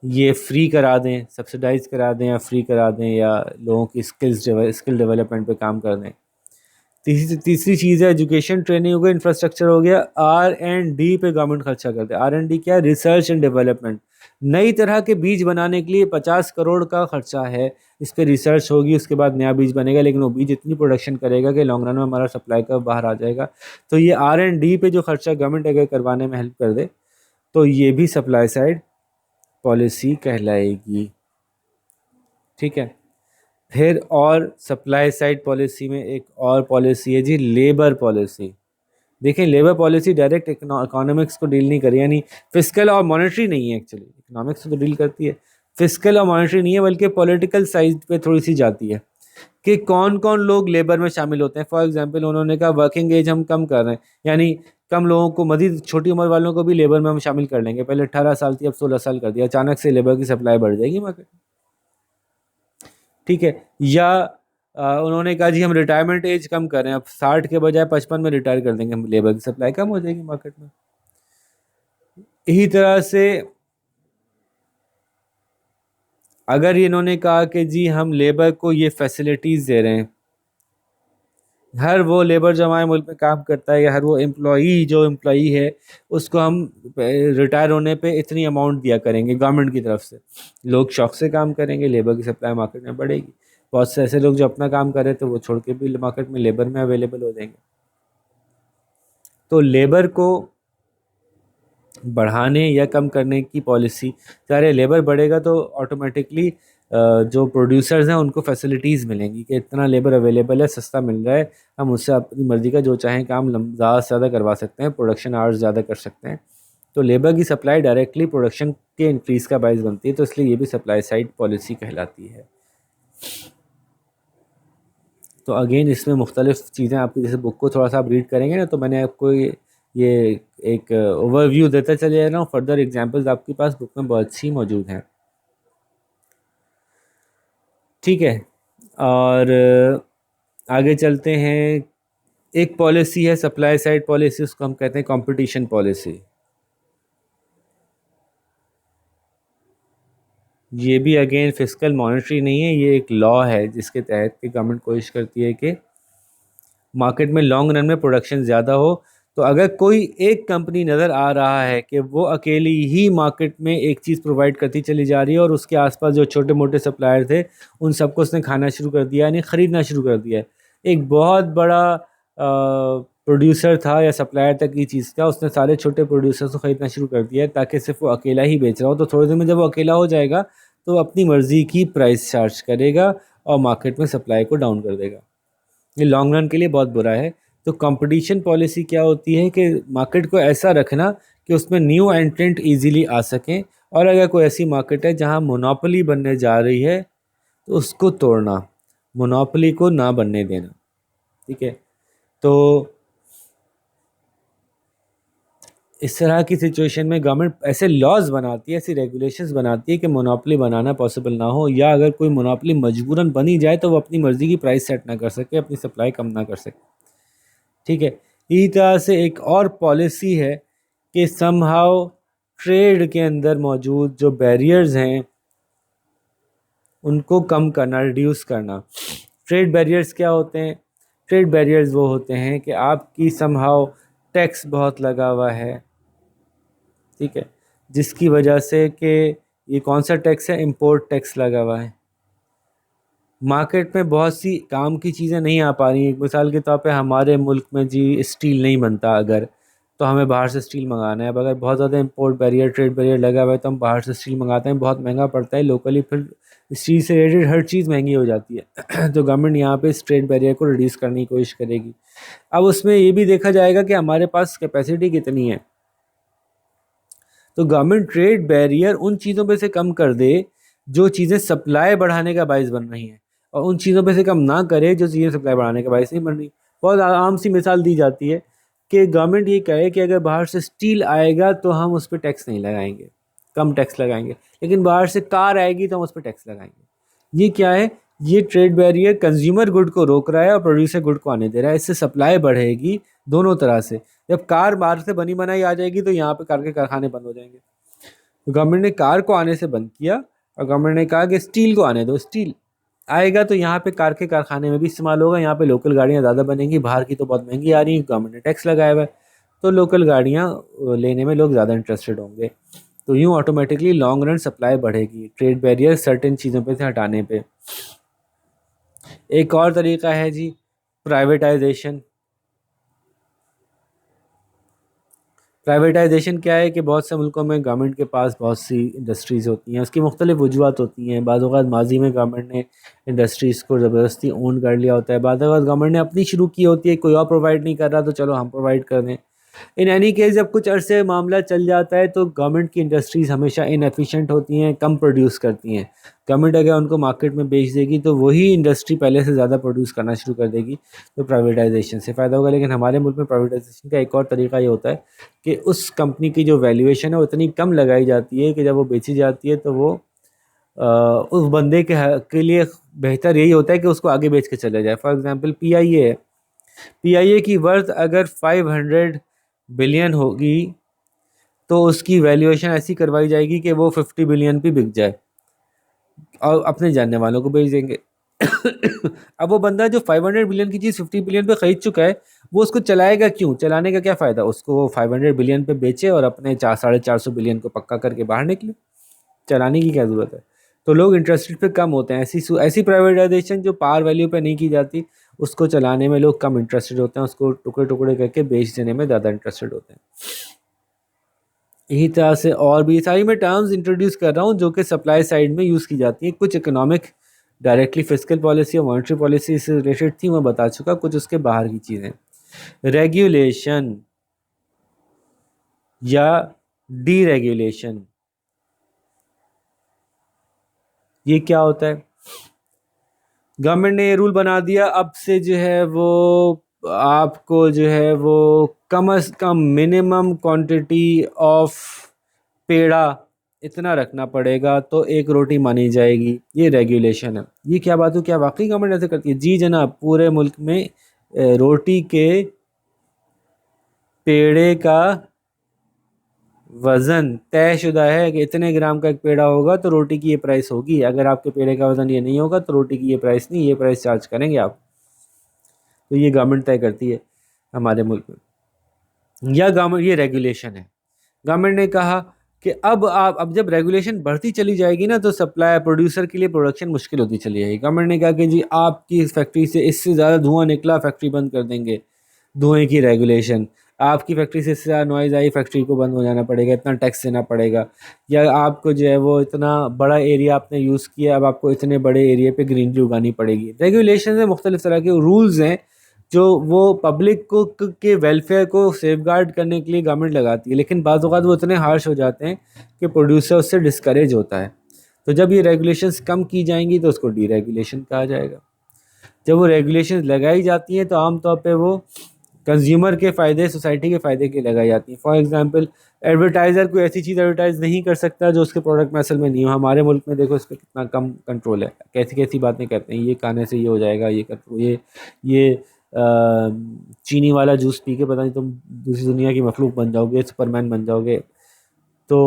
ये फ्री करा दें, सब्सिडाइज करा दें या फ्री करा दें, या लोगों की स्किल डेवलपमेंट पे काम कर दें। तीसरी चीज़ है एजुकेशन ट्रेनिंग हो गया, इंफ्रास्ट्रक्चर हो गया, R&D पे गवर्नमेंट खर्चा करते हैं। R&D क्या है? Research and development. नई तरह के बीज बनाने के लिए 50 करोड़ का खर्चा है, इस पर रिसर्च होगी, उसके बाद नया बीज बनेगा, लेकिन वो बीज इतनी प्रोडक्शन करेगा कि लॉन्ग रन में हमारा सप्लाई का बाहर आ जाएगा। तो ये R&D पे जो खर्चा गवर्नमेंट अगर करवाने में हेल्प कर दे तो ये भी सप्लाई साइड पॉलिसी कहलाएगी, ठीक है। फिर और सप्लाई साइड पॉलिसी में एक और पॉलिसी है जी, लेबर पॉलिसी। देखिए लेबर पॉलिसी डायरेक्ट इकोनॉमिक्स को डील नहीं करी, यानी फिस्कल और मॉनेटरी नहीं है, एक्चुअली इकोनॉमिक्स तो डील करती है, फिस्कल और मॉनेटरी नहीं है, बल्कि पॉलिटिकल साइड पे थोड़ी सी जाती है कि कौन कौन लोग लेबर में शामिल होते हैं। फॉर एग्जांपल उन्होंने कहा वर्किंग एज हम कम कर रहे हैं, यानी कम लोगों को, मजीद छोटी उम्र वालों को भी लेबर में हम शामिल कर लेंगे। पहले 18 साल थी, अब 16 साल कर दिया, अचानक से लेबर की सप्लाई बढ़ जाएगी मार्केट में, ठीक है। या उन्होंने कहा जी हम रिटायरमेंट एज कम कर रहे हैं, अब 60 के बजाय 55 में रिटायर कर देंगे, हम लेबर की सप्लाई कम हो जाएगी मार्केट में। इसी तरह से अगर इन्होंने कहा कि जी हम लेबर को ये फैसिलिटीज़ दे रहे हैं, हर वो लेबर जो हमारे मुल्क में काम करता है या हर वो एम्प्लॉई जो एम्प्लॉई है उसको हम रिटायर होने पे इतनी अमाउंट दिया करेंगे गवर्नमेंट की तरफ से, लोग शौक से काम करेंगे, लेबर की सप्लाई मार्केट में बढ़ेगी। बहुत से ऐसे लोग जो अपना काम कर रहे थे वो छोड़ के भी मार्केट में लेबर में अवेलेबल हो जाएंगे। तो लेबर को बढ़ाने या कम करने की पॉलिसी, सारे लेबर बढ़ेगा तो ऑटोमेटिकली जो प्रोड्यूसर्स हैं उनको फैसिलिटीज़ मिलेंगी कि इतना लेबर अवेलेबल है, सस्ता मिल रहा है, हम उससे अपनी मर्ज़ी का जो चाहें काम ज़्यादा से ज़्यादा करवा सकते हैं, प्रोडक्शन आवर्स ज़्यादा कर सकते हैं। तो लेबर की सप्लाई डायरेक्टली प्रोडक्शन के इंक्रीज़ का बायस बनती है, तो इसलिए ये भी सप्लाई साइड पॉलिसी कहलाती है। तो अगेन इसमें मुख्तलिफ़ चीज़ें आपकी, जैसे बुक को थोड़ा सा आप रीड करेंगे ना तो मैंने आपको ये एक ओवरव्यू देता चले जा रहा हूँ, फर्दर एग्जांपल्स आपके पास बुक में बहुत सी मौजूद हैं, ठीक है। और आगे चलते हैं, एक पॉलिसी है सप्लाई साइड पॉलिसी, उसको हम कहते हैं कंपटीशन पॉलिसी। ये भी अगेन फिस्कल मॉनेटरी नहीं है, ये एक लॉ है जिसके तहत कि गवर्नमेंट कोशिश करती है कि मार्केट में लॉन्ग रन में प्रोडक्शन ज़्यादा हो। तो अगर कोई एक कंपनी नज़र आ रहा है कि वो अकेली ही मार्केट में एक चीज़ प्रोवाइड करती चली जा रही है और उसके आसपास जो छोटे मोटे सप्लायर थे उन सबको उसने खाना शुरू कर दिया, यानी ख़रीदना शुरू कर दिया है, एक बहुत बड़ा प्रोड्यूसर था या सप्लायर तक की चीज़ का, उसने सारे छोटे प्रोड्यूसर्स को ख़रीदना शुरू कर दिया है ताकि सिर्फ वो अकेला ही बेच रहा हो। तो थोड़े दिन में जब वो अकेला हो जाएगा तो अपनी मर्ज़ी की प्राइस चार्ज करेगा और मार्केट में सप्लाई को डाउन कर देगा। ये लॉन्ग रन के लिए बहुत बुरा है। तो कंपटीशन पॉलिसी क्या होती है कि मार्केट को ऐसा रखना कि उसमें न्यू एंट्रेंट इजीली आ सकें, और अगर कोई ऐसी मार्केट है जहां मोनोपोली बनने जा रही है तो उसको तोड़ना, मोनोपोली को ना बनने देना, ठीक है। तो इस तरह की सिचुएशन में गवर्नमेंट ऐसे लॉज बनाती है, ऐसी रेगुलेशंस बनाती है कि मोनोपोली बनाना पॉसिबल ना हो, या अगर कोई मोनोपोली मजबूरन बनी जाए तो वो अपनी मर्ज़ी की प्राइस सेट ना कर सके, अपनी सप्लाई कम ना कर सके, ठीक है। इसी तरह से एक और पॉलिसी है कि समहाउ ट्रेड के अंदर मौजूद जो बैरियर्स हैं उनको कम करना, रिड्यूस करना। ट्रेड बैरियर्स क्या होते हैं? ट्रेड बैरियर्स वो होते हैं कि आपकी समहाउ टैक्स बहुत लगा हुआ है, ठीक है, जिसकी वजह से कि ये कौन सा टैक्स है? इंपोर्ट टैक्स लगा हुआ है। मार्केट में बहुत सी काम की चीज़ें नहीं आ पा रही हैं। एक मिसाल के तौर पे हमारे मुल्क में जी स्टील नहीं बनता अगर, तो हमें बाहर से स्टील मंगाना है। अब अगर बहुत ज़्यादा इंपोर्ट बैरियर, ट्रेड बैरियर लगा हुआ है तो हम बाहर से स्टील मंगाते हैं, बहुत महंगा पड़ता है। लोकली फिर स्टील से रिलेटेड हर चीज़ महंगी हो जाती है। तो गवर्नमेंट यहाँ पे इस ट्रेड बैरियर को रिड्यूस करने की कोशिश करेगी। अब उसमें ये भी देखा जाएगा कि हमारे पास कैपेसिटी कितनी है। तो गवर्नमेंट ट्रेड बैरियर उन चीज़ों पे से कम कर दे जो चीज़ें सप्लाई बढ़ाने का बायस बन रही हैं, और उन चीज़ों पे से कम ना करे जो चीज़ें सप्लाई बढ़ाने का बायस नहीं बन रही। बहुत आम सी मिसाल दी जाती है कि गवर्नमेंट ये कहे कि अगर बाहर से स्टील आएगा तो हम उस पर टैक्स नहीं लगाएंगे, कम टैक्स लगाएंगे, लेकिन बाहर से कार आएगी तो हम उस पर टैक्स लगाएंगे। ये क्या है? ये ट्रेड बैरियर कंज्यूमर गुड को रोक रहा है और प्रोड्यूसर गुड को आने दे रहा है। इससे सप्लाई बढ़ेगी दोनों तरह से। जब कार बाहर से बनी बनाई आ जाएगी तो यहाँ पे कार के कारखाने बंद हो जाएंगे। तो गवर्नमेंट ने कार को आने से बंद किया और गवर्नमेंट ने कहा कि स्टील को आने दो। स्टील आएगा तो यहाँ पे कार के कारखाने में भी इस्तेमाल होगा, यहाँ पे लोकल गाड़ियाँ ज़्यादा बनेंगी, बाहर की तो बहुत महंगी आ रही हैं, गवर्नमेंट ने टैक्स लगाया हुआ है, तो लोकल गाड़ियाँ लेने में लोग ज़्यादा इंटरेस्टेड होंगे। तो यूँ ऑटोमेटिकली लॉन्ग रन सप्लाई बढ़ेगी ट्रेड बैरियर सर्टेन चीज़ों पे से हटाने पे। एक और तरीका है जी प्राइवेटाइजेशन। प्राइवेटाइजेशन क्या है कि बहुत से मुल्कों में गवर्नमेंट के पास बहुत सी इंडस्ट्रीज़ होती हैं, उसकी मुख्तलिफ वजूहत होती हैं। बाज़ औक़ात माजी में गवर्नमेंट ने इंडस्ट्रीज़ को ज़बरदस्ती ओन कर लिया होता है, बाज़ औक़ात गवर्नमेंट ने अपनी शुरू की होती है, कोई और प्रोवाइड नहीं कर रहा तो चलो हम प्रोवाइड कर दें। इन एनी केस जब कुछ अरसे मामला चल जाता है तो गवर्नमेंट की इंडस्ट्रीज़ हमेशा इनएफिशिएंट होती हैं, कम प्रोड्यूस करती हैं। गवर्नमेंट अगर उनको मार्केट में बेच देगी तो वही इंडस्ट्री पहले से ज़्यादा प्रोड्यूस करना शुरू कर देगी, तो प्राइवेटाइजेशन से फ़ायदा होगा। लेकिन हमारे मुल्क में प्राइवेटाइजेशन का एक और तरीका ये होता है कि उस कंपनी की जो वैल्यूएशन है वो इतनी कम लगाई जाती है कि जब वो बेची जाती है तो वो उस बंदे के लिए बेहतर यही होता है कि उसको आगे बेच के चले जाए। फॉर एग्जांपल पीआईए है, पीआईए की वर्थ अगर 500 बिलियन होगी तो उसकी वैल्यूएशन ऐसी करवाई जाएगी कि वो 50 बिलियन पे बिक जाए और अपने जानने वालों को बेच देंगे। अब वो बंदा जो 500 बिलियन की चीज़ 50 बिलियन पे खरीद चुका है, वो उसको चलाएगा क्यों? चलाने का क्या फ़ायदा? उसको वो 500 बिलियन पे बेचे और अपने 400-450 बिलियन को पक्का करके बाहर निकले। चलाने की क्या ज़रूरत है? तो लोग इंटरेस्टेड पे कम होते हैं। ऐसी प्राइवेटाइजेशन जो पार वैल्यू पे नहीं की जाती, उसको चलाने में लोग कम इंटरेस्टेड होते हैं, उसको टुकड़े टुकड़े करके बेच देने में ज़्यादा इंटरेस्टेड होते हैं। यही तरह से और भी सारी मैं टर्म्स इंट्रोड्यूस कर रहा हूँ जो कि सप्लाई साइड में यूज़ की जाती हैं। कुछ इकोनॉमिक डायरेक्टली फिस्कल पॉलिसी और मॉनेटरी पॉलिसी से रिलेटेड थी, मैं बता चुका। कुछ उसके बाहर की चीज़ें, रेगुलेशन या डीरेगुलेशन, ये क्या होता है? गवर्नमेंट ने ये रूल बना दिया अब से जो है वो आपको जो है वो कम से कम मिनिमम क्वांटिटी ऑफ पेड़ा इतना रखना पड़ेगा तो एक रोटी मानी जाएगी। ये रेगुलेशन है। ये क्या बात हो, क्या वाकई गवर्नमेंट ऐसे करती है? जी जनाब, पूरे मुल्क में रोटी के पेड़े का वज़न तयशुदा है कि इतने ग्राम का एक पेड़ा होगा तो रोटी की ये प्राइस होगी। अगर आपके पेड़े का वज़न ये नहीं होगा तो रोटी की ये प्राइस नहीं, ये प्राइस चार्ज करेंगे आप। तो ये गवर्नमेंट तय करती है हमारे मुल्क में, या गवर्नमेंट, ये रेगुलेशन है। गवर्नमेंट ने कहा कि अब जब रेगुलेशन बढ़ती चली जाएगी ना तो सप्लाई प्रोड्यूसर के लिए प्रोडक्शन मुश्किल होती चली जाएगी। गवर्नमेंट ने कहा कि जी आपकी फैक्ट्री से इससे ज़्यादा धुआं निकला, फैक्ट्री बंद कर देंगे। धुएं की रेगुलेशन, आपकी फैक्ट्री से इससे ज़्यादा नॉइज़ आई, फैक्ट्री को बंद हो जाना पड़ेगा, इतना टैक्स देना पड़ेगा। या आपको जो है वो इतना बड़ा एरिया आपने यूज़ किया, अब आपको इतने बड़े एरिया पे ग्रीनरी उगानी पड़ेगी। रेगुलेशन में मुख्तलिफ तरह के रूल्स हैं जो वो पब्लिक को के वेलफेयर को सेफगार्ड करने के लिए गवर्नमेंट लगाती है, लेकिन बाज़ औक़ात वो इतने हार्श हो जाते हैं कि प्रोड्यूसर उससे डिस्करेज होता है। तो जब ये रेगुलेशंस कम की जाएंगी तो उसको डीरेगुलेशन कहा जाएगा। जब वो रेगुलेशंस लगाई जाती हैं तो आमतौर पे वो कंज्यूमर के फ़ायदे, सोसाइटी के फ़ायदे के लगाई जाती हैं। फॉर एग्जांपल, एडवर्टाइज़र कोई ऐसी चीज़ एडवर्टाइज़ नहीं कर सकता जो उसके प्रोडक्ट में असल में नहीं हो। हमारे मुल्क में देखो इस पर कितना कम कंट्रोल है, कैसी कैसी बातें कहते हैं, ये खाने से ये हो जाएगा, ये चीनी वाला जूस पी के पता नहीं तुम दूसरी दुनिया की मखलूक बन जाओगे, सुपरमैन बन जाओगे। तो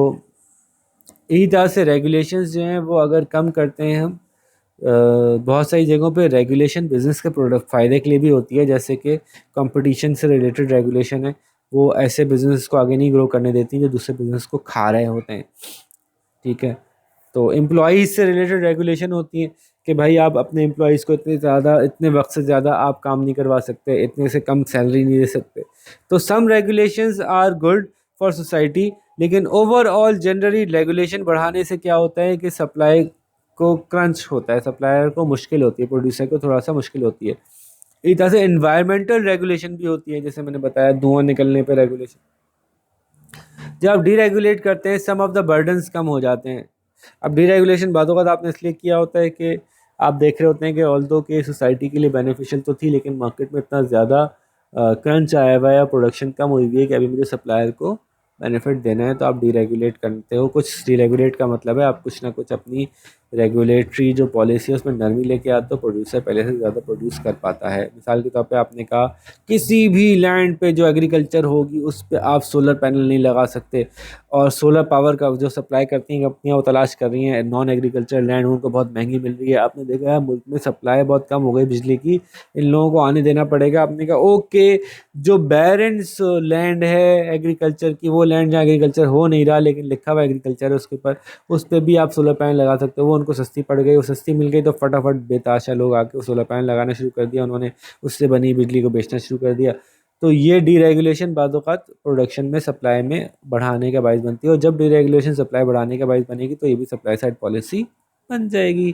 इसी तरह से रेगुलेशंस जो हैं वो अगर कम करते हैं हम, बहुत सारी जगहों पे रेगुलेशन बिज़नेस के प्रोडक्ट फ़ायदे के लिए भी होती है, जैसे कि कंपटीशन से रिलेटेड रेगुलेशन है, वो ऐसे बिज़नेस को आगे नहीं ग्रो करने देती जो दूसरे बिज़नेस को खा रहे होते हैं। ठीक है, तो एम्प्लॉयज़ से रिलेटेड रेगुलेशन होती हैं कि भाई आप अपने एम्प्लॉयज़ को इतने वक्त से ज़्यादा आप काम नहीं करवा सकते, इतने से कम सैलरी नहीं दे सकते। तो some regulations are good for society, लेकिन ओवरऑल जनरली रेगुलेशन बढ़ाने से क्या होता है कि सप्लाई को क्रंच होता है, सप्लायर को मुश्किल होती है, प्रोड्यूसर को थोड़ा सा मुश्किल होती है। इस तरह से इन्वायरमेंटल रेगुलेशन भी होती है, जैसे मैंने बताया धुआं निकलने पर रेगुलेशन। जब आप डीरेगुलेट करते हैं सम ऑफ द बर्डन्स कम हो जाते हैं। अब डीरेगुलेशन बातों का आपने इसलिए किया होता है कि आप देख रहे होते हैं कि ऑल्दो के सोसाइटी के लिए बेनिफिशियल तो थी, लेकिन मार्केट में इतना ज़्यादा क्रंच आया हुआ है या प्रोडक्शन कम हुई हुई है कि अभी मुझे सप्लायर को बेनिफिट देना है, तो आप डीरेगुलेट करते हो। कुछ डीरेगुलेट का मतलब है आप कुछ ना कुछ अपनी रेगुलेटरी जो पॉलिसी है उसमें नरमी लेके आते हो, प्रोड्यूसर पहले से ज़्यादा प्रोड्यूस कर पाता है। मिसाल के तौर पे आपने कहा किसी भी लैंड पे जो एग्रीकल्चर होगी उस पे आप सोलर पैनल नहीं लगा सकते, और सोलर पावर का जो सप्लाई करती हैं कंपनियां वो तलाश कर रही हैं नॉन एग्रीकल्चर लैंड, उनको बहुत महंगी मिल रही है। आपने देखा है मुल्क में सप्लाई बहुत कम हो गई बिजली की, इन लोगों को आने देना पड़ेगा। आपने कहा ओके, जो बैरन लैंड है एग्रीकल्चर की, वो लैंड जहाँ एग्रीकल्चर हो नहीं रहा लेकिन लिखा हुआ एग्रीकल्चर है उसके ऊपर, उस पर भी आप सोलर पैनल लगा सकते हो। वो उनको सस्ती पड़ गई, वो सस्ती मिल गई तो फटाफट बेताशा लोग आके सोलर पैनल लगाना शुरू कर दिया, उन्होंने उससे बनी बिजली को बेचना शुरू कर दिया। तो ये डीरेगुलेशन बाज़-औक़ात प्रोडक्शन में सप्लाई में बढ़ाने का बायस बनती है, और जब डीरेगुलेशन सप्लाई बढ़ाने का बायस बनेगी तो ये भी सप्लाई साइड पॉलिसी बन जाएगी।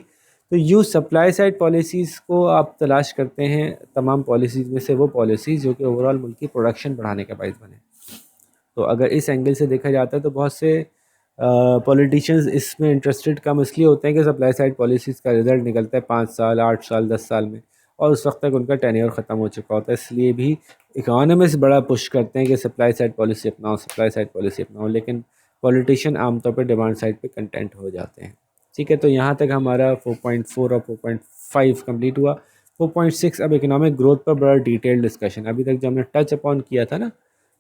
तो यूँ सप्लाई साइड पॉलिसीज़ को आप तलाश करते हैं तमाम पॉलिसीज़ में से वो पॉलिसीज़ जो कि ओवरऑल मुल्क की प्रोडक्शन बढ़ाने का बायस बने। तो अगर इस एंगल से देखा जाता है तो बहुत से पॉलिटिशियंस इसमें इंटरेस्टेड कम इसलिए होते हैं कि सप्लाई साइड पॉलिसीज़ का रिज़ल्ट निकलता है 5 साल, 8 साल, 10 साल में, और उस वक्त तक उनका टेन्योर ख़त्म हो चुका होता है। इसलिए भी इकोनॉमिस्ट बड़ा पुश करते हैं कि सप्लाई साइड पॉलिसी अपनाओ, सप्लाई साइड पॉलिसी अपनाओ, लेकिन पॉलिटिशियन आमतौर पर डिमांड साइड पे कंटेंट हो जाते हैं। ठीक है, तो यहाँ तक हमारा 4.4 और 4.5 कंप्लीट हुआ। 4.6 अब इकोनॉमिक ग्रोथ पर बड़ा डिटेल डिस्कशन। अभी तक जो हमने टच अपॉन किया था ना,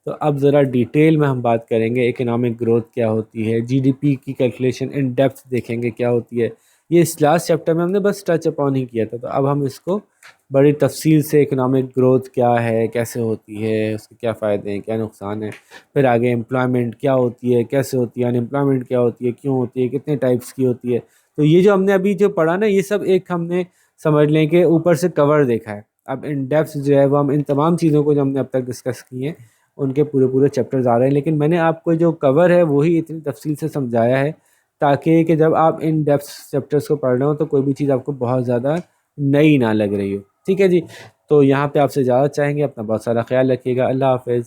तो अब ज़रा डिटेल में हम बात करेंगे इकोनॉमिक ग्रोथ क्या होती है, जीडीपी की कैलकुलेशन इन डेप्थ देखेंगे क्या होती है। ये इस लास्ट चैप्टर में हमने बस टच अपॉन ही किया था, तो अब हम इसको बड़ी तफसील से इकोनॉमिक ग्रोथ क्या है, कैसे होती है, उसके क्या फ़ायदे हैं, क्या नुकसान है, फिर आगे एम्प्लॉयमेंट क्या होती है, कैसे होती है, अनएम्प्लॉयमेंट क्या होती है, क्यों होती है, कितने टाइप्स की होती है। तो ये जो हमने अभी जो पढ़ा ना, ये सब एक हमने समझ लें कि ऊपर से कवर देखा है। अब इन डेप्थ जो है वो हम इन तमाम चीज़ों को जो हमने अब तक डिस्कस की हैं उनके पूरे पूरे चैप्टर्स आ रहे हैं, लेकिन मैंने आपको जो कवर है वही इतनी तफसील से समझाया है ताकि कि जब आप इन डेप्थ चैप्टर्स को पढ़ रहे हो तो कोई भी चीज़ आपको बहुत ज़्यादा नई ना लग रही हो। ठीक है जी, तो यहाँ पे आपसे ज़्यादा चाहेंगे, अपना बहुत सारा ख्याल रखिएगा। अल्लाह हाफ़िज़।